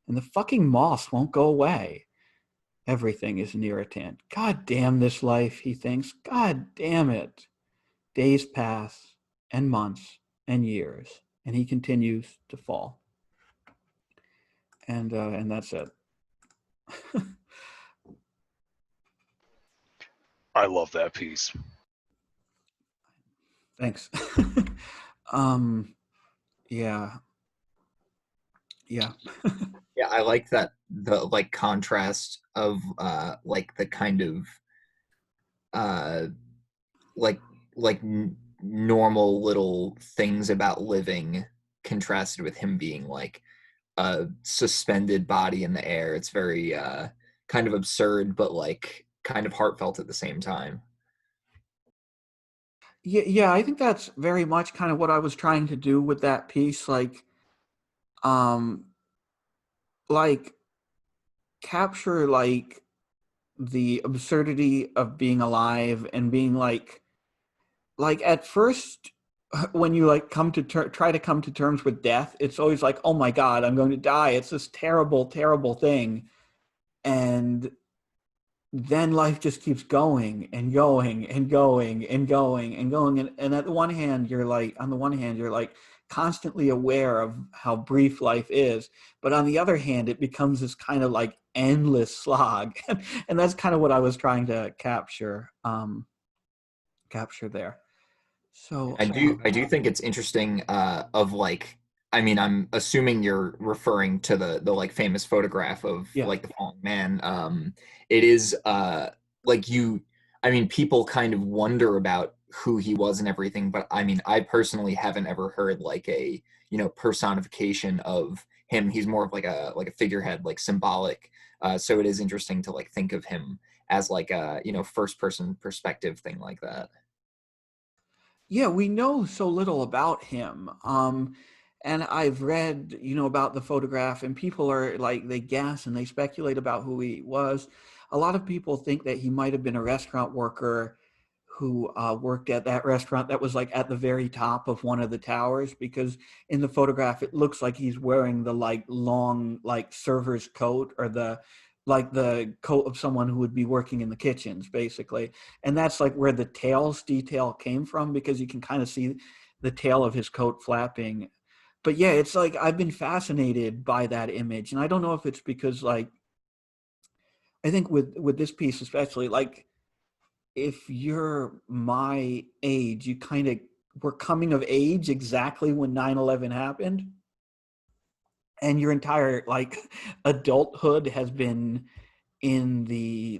Speaker 1: And the fucking moss won't go away. Everything is an irritant. God damn this life, he thinks. God damn it. Days pass, and months, and years, and he continues to fall. And that's it.
Speaker 9: I love that piece.
Speaker 1: Thanks. Yeah.
Speaker 10: Yeah, I like that, the like contrast of like the kind of like normal little things about living contrasted with him being like a suspended body in the air. It's very kind of absurd, but like kind of heartfelt at the same time.
Speaker 1: Yeah, I think that's very much kind of what I was trying to do with that piece, like capture like the absurdity of being alive and being like at first when you like come to try to come to terms with death, it's always like, oh my God, I'm going to die. It's this terrible, terrible thing. And then life just keeps going and going and going and going and going. And at the one hand, you're like, on the one hand, you're like constantly aware of how brief life is. But on the other hand, it becomes this kind of like endless slog. And that's kind of what I was trying to capture there. So
Speaker 10: I do think it's interesting of like, I mean, I'm assuming you're referring to the like famous photograph of
Speaker 1: Yeah.
Speaker 10: like the falling man. It is like I mean, people kind of wonder about who he was and everything, but I mean, I personally haven't ever heard like a, you know, personification of him. He's more of like a figurehead, like symbolic. So it is interesting to like think of him as like a, you know, first person perspective thing like that.
Speaker 1: yeah, we know so little about him. And I've read, you know, about the photograph, and people are like, they guess and they speculate about who he was. A lot of people think that he might have been a restaurant worker who worked at that restaurant that was like at the very top of one of the towers, because in the photograph it looks like he's wearing the like long like server's coat, or the coat of someone who would be working in the kitchens basically. And that's like where the tails detail came from, because you can kind of see the tail of his coat flapping. But yeah, it's like I've been fascinated by that image, and I don't know if it's because like I think with this piece especially, like if you're my age, you kind of were coming of age exactly when 9/11 happened, and your entire like adulthood has been in the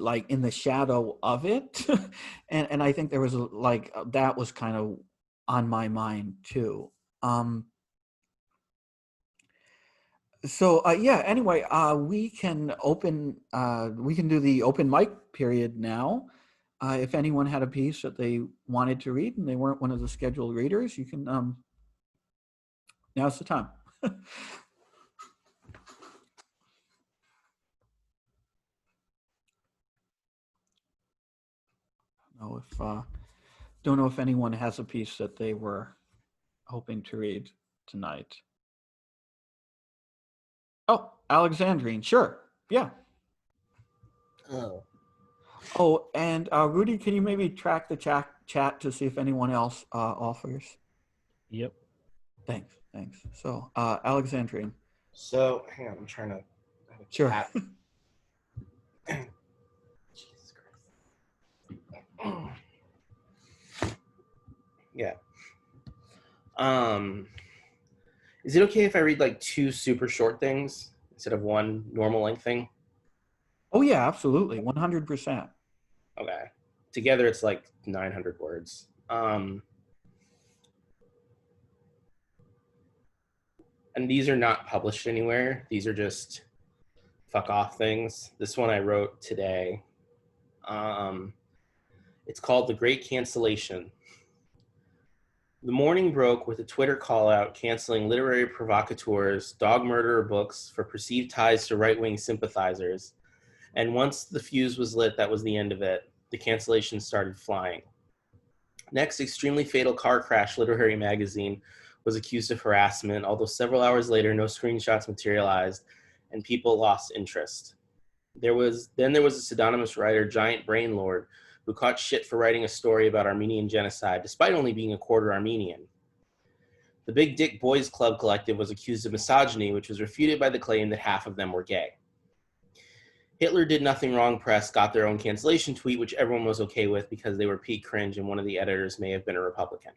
Speaker 1: shadow of it. And I think there was like that was kind of on my mind too. So yeah, anyway, we can do the open mic period now. If anyone had a piece that they wanted to read and they weren't one of the scheduled readers, you can, now's the time. Don't know if anyone has a piece that they were hoping to read tonight. Oh, Alexandrine, sure, yeah. Oh, and Rudy, can you maybe track the chat to see if anyone else offers?
Speaker 4: Yep.
Speaker 1: Thanks. So, Alexandrine.
Speaker 7: So, hang on, I'm trying to.
Speaker 1: Sure.
Speaker 7: Jesus Christ. Yeah. Is it okay if I read like two super short things instead of one normal length thing?
Speaker 1: Oh yeah, absolutely, 100%.
Speaker 7: Okay. Together it's like 900 words. And these are not published anywhere. These are just fuck off things. This one I wrote today. It's called The Great Cancellation. The morning broke with a Twitter call-out canceling literary provocateurs, dog murderer books for perceived ties to right-wing sympathizers. And once the fuse was lit, that was the end of it. The cancellations started flying. Next, Extremely Fatal Car Crash Literary Magazine was accused of harassment, although several hours later, no screenshots materialized and people lost interest. There was a pseudonymous writer, Giant Brain Lord, who caught shit for writing a story about Armenian genocide, despite only being a quarter Armenian. The Big Dick Boys Club Collective was accused of misogyny, which was refuted by the claim that half of them were gay. Hitler Did Nothing Wrong Press got their own cancellation tweet, which everyone was okay with because they were peak cringe and one of the editors may have been a Republican.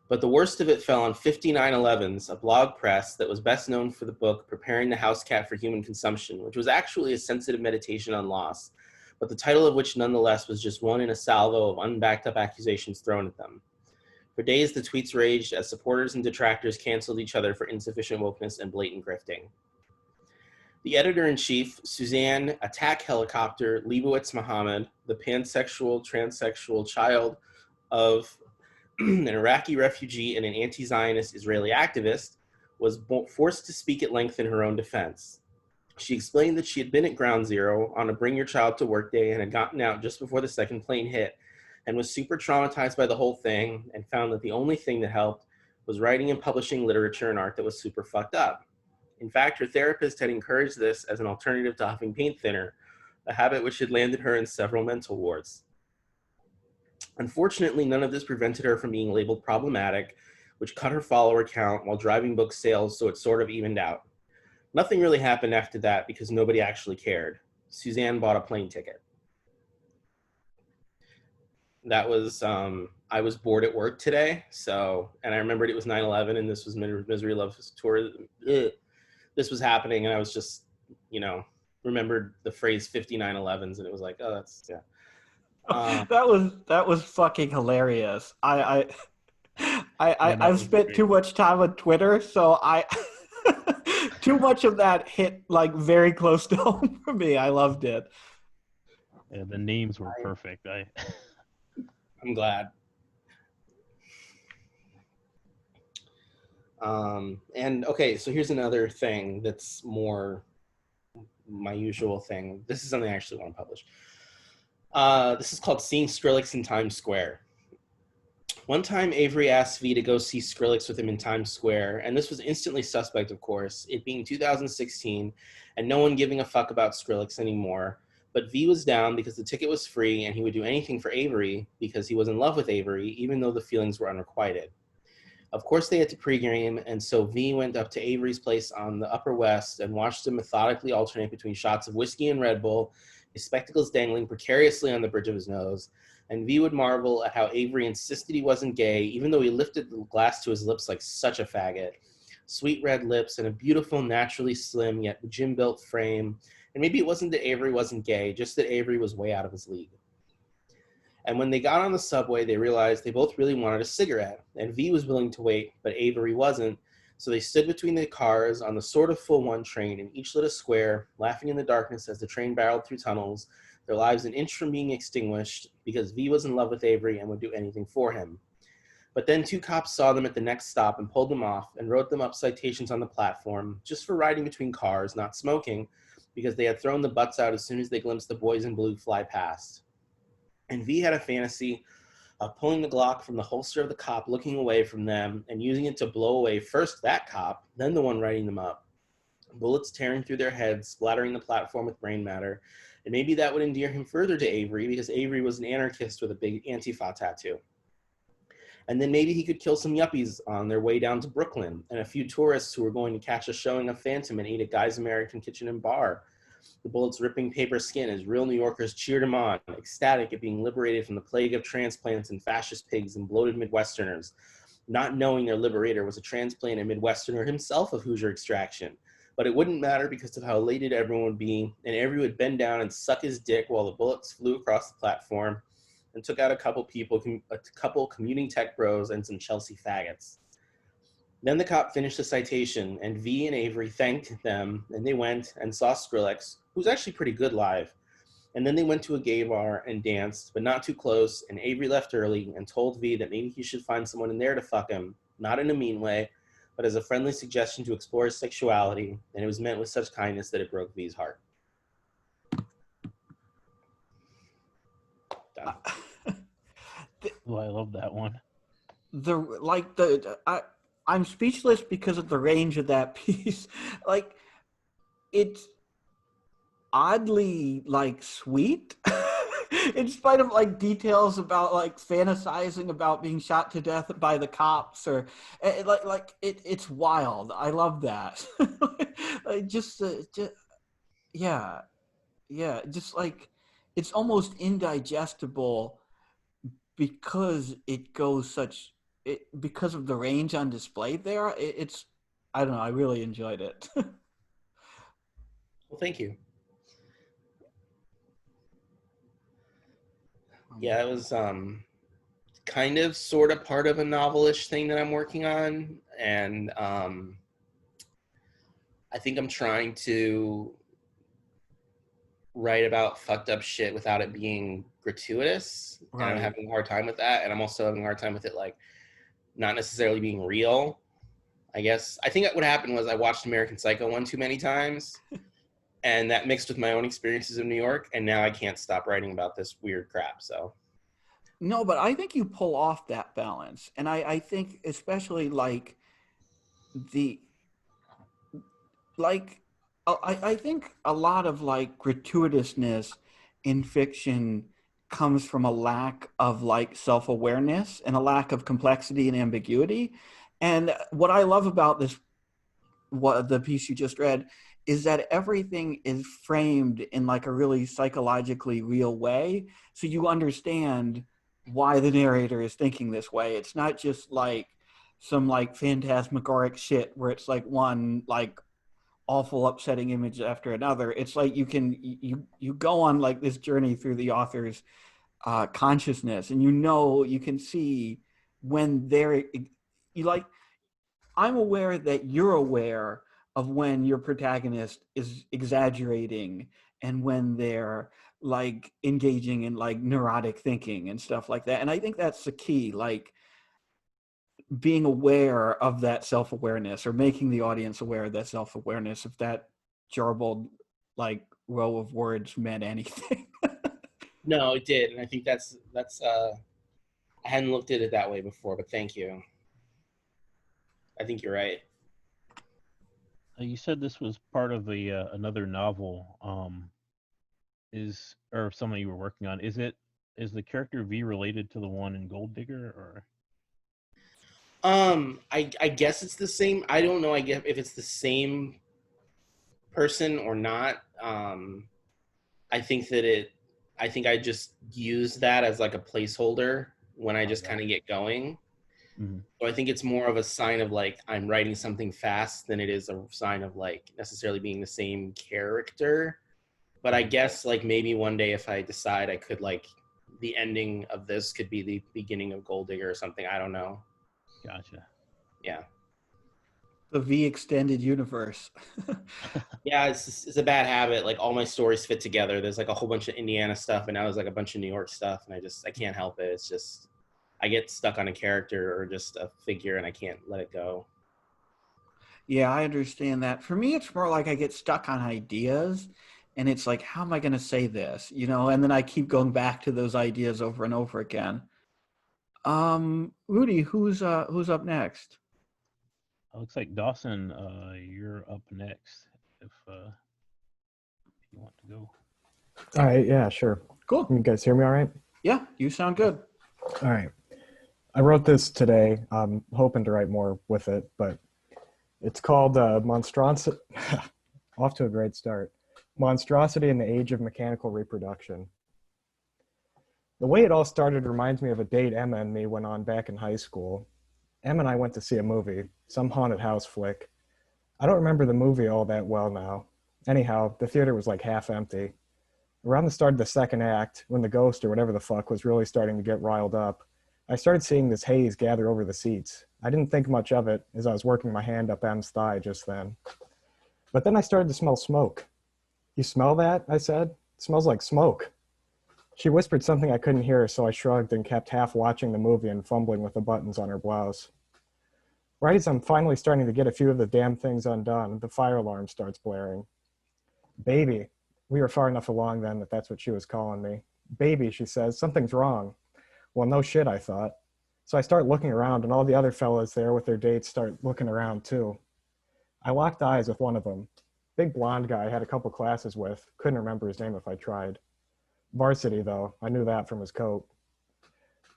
Speaker 7: But the worst of it fell on 5911s, a blog press that was best known for the book Preparing the House Cat for Human Consumption, which was actually a sensitive meditation on loss, but the title of which nonetheless was just one in a salvo of unbacked up accusations thrown at them. For days, the tweets raged as supporters and detractors canceled each other for insufficient wokeness and blatant grifting. The editor-in-chief, Suzanne Attack Helicopter Leibowitz Mohammed, the pansexual, transsexual child of an Iraqi refugee and an anti-Zionist Israeli activist, was forced to speak at length in her own defense. She explained that she had been at Ground Zero on a Bring Your Child to Work day and had gotten out just before the second plane hit and was super traumatized by the whole thing and found that the only thing that helped was writing and publishing literature and art that was super fucked up. In fact, her therapist had encouraged this as an alternative to huffing paint thinner, a habit which had landed her in several mental wards. Unfortunately, none of this prevented her from being labeled problematic, which cut her follower count while driving book sales, so it sort of evened out. Nothing really happened after that because nobody actually cared. Suzanne bought a plane ticket. That was, I was bored at work today, and I remembered it was 9/11 and this was Misery Loves Tour. This was happening and I was just, remembered the phrase 5911s and it was like, oh, that's, yeah.
Speaker 1: That was fucking hilarious. I've spent too much time on Twitter, so too much of that hit like very close to home for me. I loved it.
Speaker 4: Yeah, the names were perfect.
Speaker 7: I'm glad. And okay, so here's another thing that's more my usual thing. This is something I actually want to publish. This is called Seeing Skrillex in Times Square. One time, Avery asked V to go see Skrillex with him in Times Square, and this was instantly suspect, of course, it being 2016 and no one giving a fuck about Skrillex anymore. But V was down because the ticket was free and he would do anything for Avery because he was in love with Avery, even though the feelings were unrequited. Of course, they had to pregame, and so V went up to Avery's place on the Upper West and watched him methodically alternate between shots of whiskey and Red Bull, his spectacles dangling precariously on the bridge of his nose, and V would marvel at how Avery insisted he wasn't gay, even though he lifted the glass to his lips like such a faggot. Sweet red lips and a beautiful, naturally slim yet gym-built frame, and maybe it wasn't that Avery wasn't gay, just that Avery was way out of his league. And when they got on the subway, they realized they both really wanted a cigarette, and V was willing to wait, but Avery wasn't, so they stood between the cars on the sort of full one train and each lit a square, laughing in the darkness as the train barreled through tunnels, their lives an inch from being extinguished because V was in love with Avery and would do anything for him. But then two cops saw them at the next stop and pulled them off and wrote them up citations on the platform just for riding between cars, not smoking, because they had thrown the butts out as soon as they glimpsed the boys in blue fly past. And V had a fantasy of pulling the Glock from the holster of the cop looking away from them and using it to blow away first that cop, then the one writing them up. Bullets tearing through their heads, splattering the platform with brain matter. And maybe that would endear him further to Avery because Avery was an anarchist with a big Antifa tattoo. And then maybe he could kill some yuppies on their way down to Brooklyn and a few tourists who were going to catch a showing of Phantom and eat at Guy's American Kitchen and Bar. The bullets ripping paper skin as real New Yorkers cheered him on, ecstatic at being liberated from the plague of transplants and fascist pigs and bloated Midwesterners, not knowing their liberator was a transplant and Midwesterner himself of Hoosier extraction. But it wouldn't matter because of how elated everyone would be, and Avery would bend down and suck his dick while the bullets flew across the platform and took out a couple commuting tech bros and some Chelsea faggots. Then the cop finished the citation, and V and Avery thanked them, and they went and saw Skrillex, who's actually pretty good live. And then they went to a gay bar and danced, but not too close, and Avery left early and told V that maybe he should find someone in there to fuck him, not in a mean way, but as a friendly suggestion to explore his sexuality, and it was meant with such kindness that it broke V's heart. Done.
Speaker 4: Oh, I love that one.
Speaker 1: I'm speechless because of the range of that piece. Like, it's oddly like sweet in spite of like details about like fantasizing about being shot to death by the cops or it's wild. I love that. Like just yeah just like it's almost indigestible because it goes because of the range on display there. It's I don't know, I really enjoyed it.
Speaker 7: Well, thank you. Yeah, it was kind of sort of part of a novelish thing that I'm working on, and I think I'm trying to write about fucked up shit without it being gratuitous.
Speaker 1: Right.
Speaker 7: And I'm having a hard time with that, and I'm also having a hard time with it like not necessarily being real. I guess I think what happened was I watched American Psycho one too many times. And that mixed with my own experiences in New York, and now I can't stop writing about this weird crap. So,
Speaker 1: no, but I think you pull off that balance, and I think especially like I think a lot of like gratuitousness in fiction comes from a lack of like self-awareness and a lack of complexity and ambiguity. And what I love about what the piece you just read is that everything is framed in like a really psychologically real way. So you understand why the narrator is thinking this way. It's not just like some like phantasmagoric shit where it's like one like awful upsetting image after another. It's like you go on like this journey through the author's consciousness, and you can see when I'm aware that you're aware of when your protagonist is exaggerating and when they're like engaging in like neurotic thinking and stuff like that. And I think that's the key, like being aware of that self-awareness or making the audience aware of that self-awareness, if that jarbled like row of words meant anything.
Speaker 7: no, it did. And I think that's I hadn't looked at it that way before, but thank you. I think you're right.
Speaker 4: You said this was part of another novel, or something you were working on. Is the character V related to the one in Gold Digger, or?
Speaker 7: I guess it's the same. I don't know. I guess if it's the same person or not. I think I just use that as like a placeholder when I just kind of get going.
Speaker 4: Mm-hmm.
Speaker 7: So I think it's more of a sign of like I'm writing something fast than it is a sign of like necessarily being the same character. But I guess like maybe one day if I decide I could like the ending of this could be the beginning of Gold Digger or something. I don't know.
Speaker 4: Gotcha.
Speaker 7: Yeah.
Speaker 1: The V extended universe.
Speaker 7: Yeah, it's a bad habit. Like all my stories fit together. There's like a whole bunch of Indiana stuff, and now there's like a bunch of New York stuff, and I can't help it. It's just I get stuck on a character or just a figure, and I can't let it go.
Speaker 1: Yeah, I understand that. For me, it's more like I get stuck on ideas, and it's like, how am I going to say this? And then I keep going back to those ideas over and over again. Rudy, who's up next?
Speaker 4: It looks like Dawson, you're up next. If you want to go.
Speaker 11: All right. Yeah, sure.
Speaker 1: Cool.
Speaker 11: Can you guys hear me all right?
Speaker 1: Yeah, you sound good.
Speaker 11: All right. I wrote this today. I'm hoping to write more with it, but it's called Monstrosity. Off to a great start. Monstrosity in the Age of Mechanical Reproduction. The way it all started reminds me of a date Emma and me went on back in high school. Emma and I went to see a movie, some haunted house flick. I don't remember the movie all that well now. Anyhow, the theater was like half empty. Around the start of the second act, when the ghost or whatever the fuck was really starting to get riled up, I started seeing this haze gather over the seats. I didn't think much of it as I was working my hand up Em's thigh just then. But then I started to smell smoke. You smell that? I said. It smells like smoke. She whispered something I couldn't hear, so I shrugged and kept half watching the movie and fumbling with the buttons on her blouse. Right as I'm finally starting to get a few of the damn things undone, the fire alarm starts blaring. Baby. We were far enough along then that that's what she was calling me. Baby, she says, something's wrong. Well, no shit, I thought. So I start looking around, and all the other fellas there with their dates start looking around too. I locked eyes with one of them. Big blonde guy I had a couple classes with. Couldn't remember his name if I tried. Varsity, though. I knew that from his coat.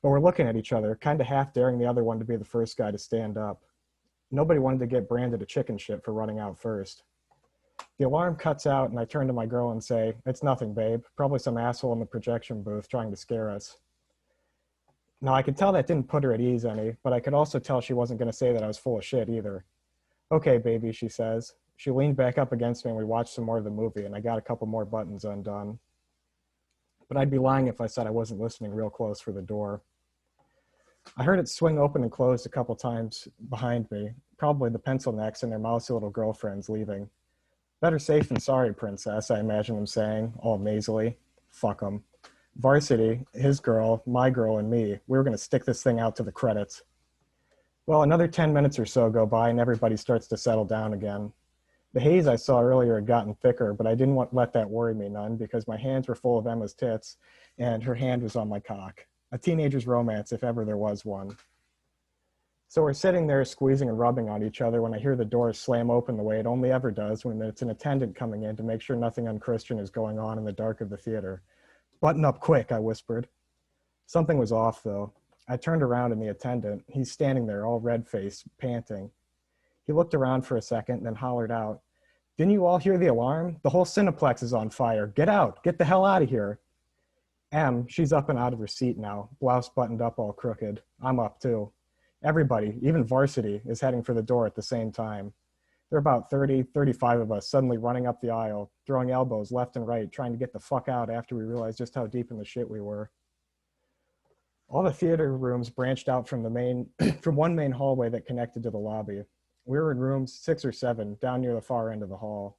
Speaker 11: But we're looking at each other, kind of half daring the other one to be the first guy to stand up. Nobody wanted to get branded a chicken shit for running out first. The alarm cuts out, and I turn to my girl and say, "It's nothing, babe. Probably some asshole in the projection booth trying to scare us." Now, I could tell that didn't put her at ease any, but I could also tell she wasn't going to say that I was full of shit either. "Okay, baby," she says. She leaned back up against me, and we watched some more of the movie, and I got a couple more buttons undone. But I'd be lying if I said I wasn't listening real close for the door. I heard it swing open and closed a couple times behind me, probably the pencil necks and their mousy little girlfriends leaving. "Better safe than sorry, princess," I imagine them saying, all nasally. Fuck them. Varsity, his girl, my girl, and me, we were going to stick this thing out to the credits. Well, another 10 minutes or so go by and everybody starts to settle down again. The haze I saw earlier had gotten thicker, but I didn't let that worry me none because my hands were full of Emma's tits and her hand was on my cock. A teenager's romance, if ever there was one. So we're sitting there squeezing and rubbing on each other when I hear the door slam open the way it only ever does when it's an attendant coming in to make sure nothing unchristian is going on in the dark of the theater. "Button up quick," I whispered. Something was off, though. I turned around and the attendant, he's standing there all red-faced, panting. He looked around for a second, then hollered out, "Didn't you all hear the alarm? The whole Cineplex is on fire. Get out. Get the hell out of here." Em, she's up and out of her seat now, blouse buttoned up all crooked. I'm up too. Everybody, even Varsity, is heading for the door at the same time. There are about 30, 35 of us suddenly running up the aisle, throwing elbows left and right, trying to get the fuck out after we realized just how deep in the shit we were. All the theater rooms branched out from from one main hallway that connected to the lobby. We were in rooms 6 or 7, down near the far end of the hall.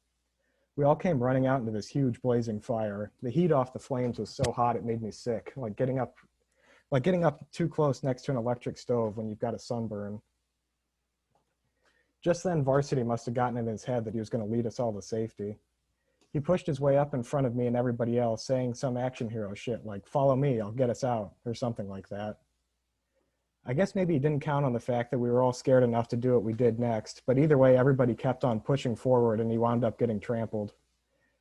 Speaker 11: We all came running out into this huge blazing fire. The heat off the flames was so hot it made me sick, like getting up too close next to an electric stove when you've got a sunburn. Just then, Varsity must have gotten in his head that he was going to lead us all to safety. He pushed his way up in front of me and everybody else, saying some action hero shit like, "Follow me, I'll get us out," or something like that. I guess maybe he didn't count on the fact that we were all scared enough to do what we did next, but either way, everybody kept on pushing forward and he wound up getting trampled.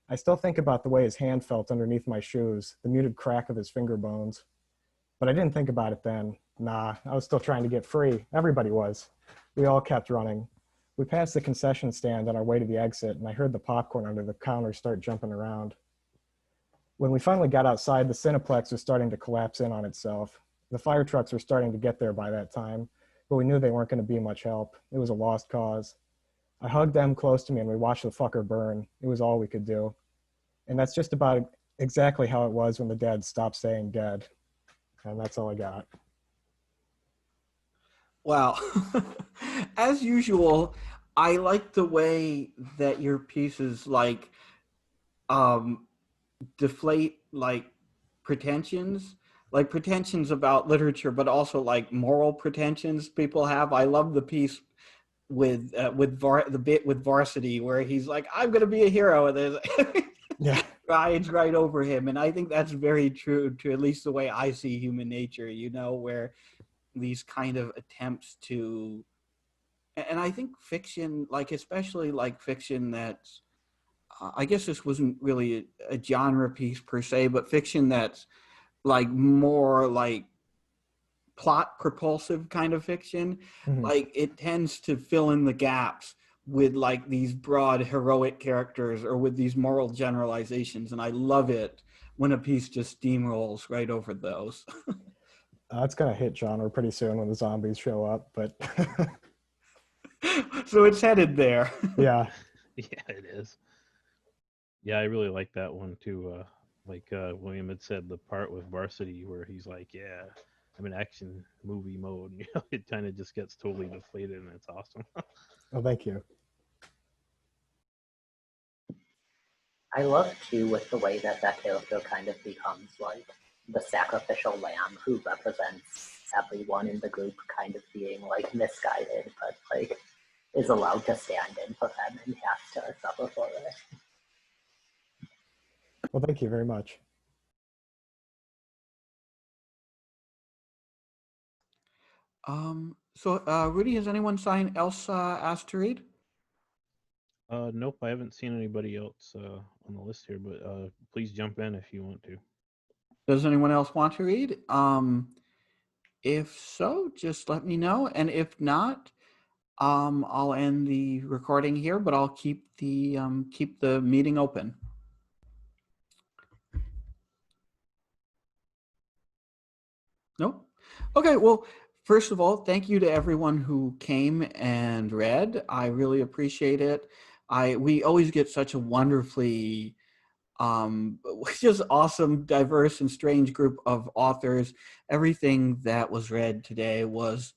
Speaker 11: I still think about the way his hand felt underneath my shoes, the muted crack of his finger bones. But I didn't think about it then. Nah, I was still trying to get free. Everybody was. We all kept running. We passed the concession stand on our way to the exit, and I heard the popcorn under the counter start jumping around. When we finally got outside, the Cineplex was starting to collapse in on itself. The fire trucks were starting to get there by that time, but we knew they weren't going to be much help. It was a lost cause. I hugged them close to me and we watched the fucker burn. It was all we could do. And that's just about exactly how it was when the dead stopped saying dead. And that's all I got.
Speaker 1: Wow. As usual, I like the way that your pieces deflate pretensions about literature, but also like moral pretensions people have. I love the piece with Varsity where he's like, "I'm gonna be a hero," and there's
Speaker 11: Yeah.
Speaker 1: rides right over him. And I think that's very true to at least the way I see human nature, where these kind of attempts to, and I think fiction, especially fiction that's, I guess this wasn't really a genre piece per se, but fiction that's more plot propulsive kind of fiction,
Speaker 11: Mhm.
Speaker 1: it tends to fill in the gaps with these broad heroic characters or with these moral generalizations. And I love it when a piece just steamrolls right over those.
Speaker 11: It's going to hit genre pretty soon when the zombies show up, but
Speaker 1: So it's headed there.
Speaker 11: yeah.
Speaker 4: Yeah, it is. Yeah, I really like that one too. William had said, the part with Varsity where he's like, "Yeah, I'm in action movie mode." It kind of just gets totally deflated, and it's awesome.
Speaker 11: Oh, thank you.
Speaker 12: I love too with the way that that character kind of becomes like the sacrificial lamb who represents everyone in the group kind of being like misguided, but like is allowed to stand in for them and has to suffer for it.
Speaker 11: Well, thank you very much.
Speaker 1: Rudy, has anyone else asked to read?
Speaker 4: Nope, I haven't seen anybody else on the list here, but please jump in if you want to.
Speaker 1: Does anyone else want to read? If so, just let me know. And if not, I'll end the recording here, but I'll keep the meeting open. Nope. Okay, well, first of all, thank you to everyone who came and read. I really appreciate it. We always get such a wonderfully just awesome, diverse, and strange group of authors. Everything that was read today was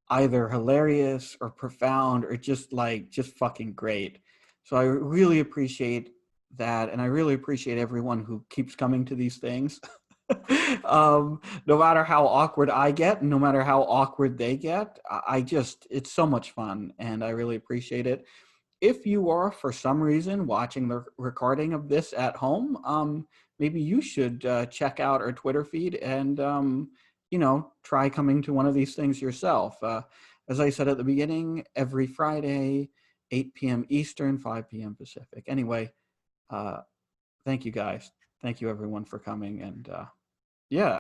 Speaker 1: either hilarious or profound or just fucking great. So I really appreciate that, and I really appreciate everyone who keeps coming to these things. No matter how awkward I get, no matter how awkward they get, it's so much fun, and I really appreciate it. If you are, for some reason, watching the recording of this at home, maybe you should check out our Twitter feed and, try coming to one of these things yourself. As I said at the beginning, every Friday, 8 p.m. Eastern, 5 p.m. Pacific. Anyway, thank you guys. Thank you everyone for coming. And yeah,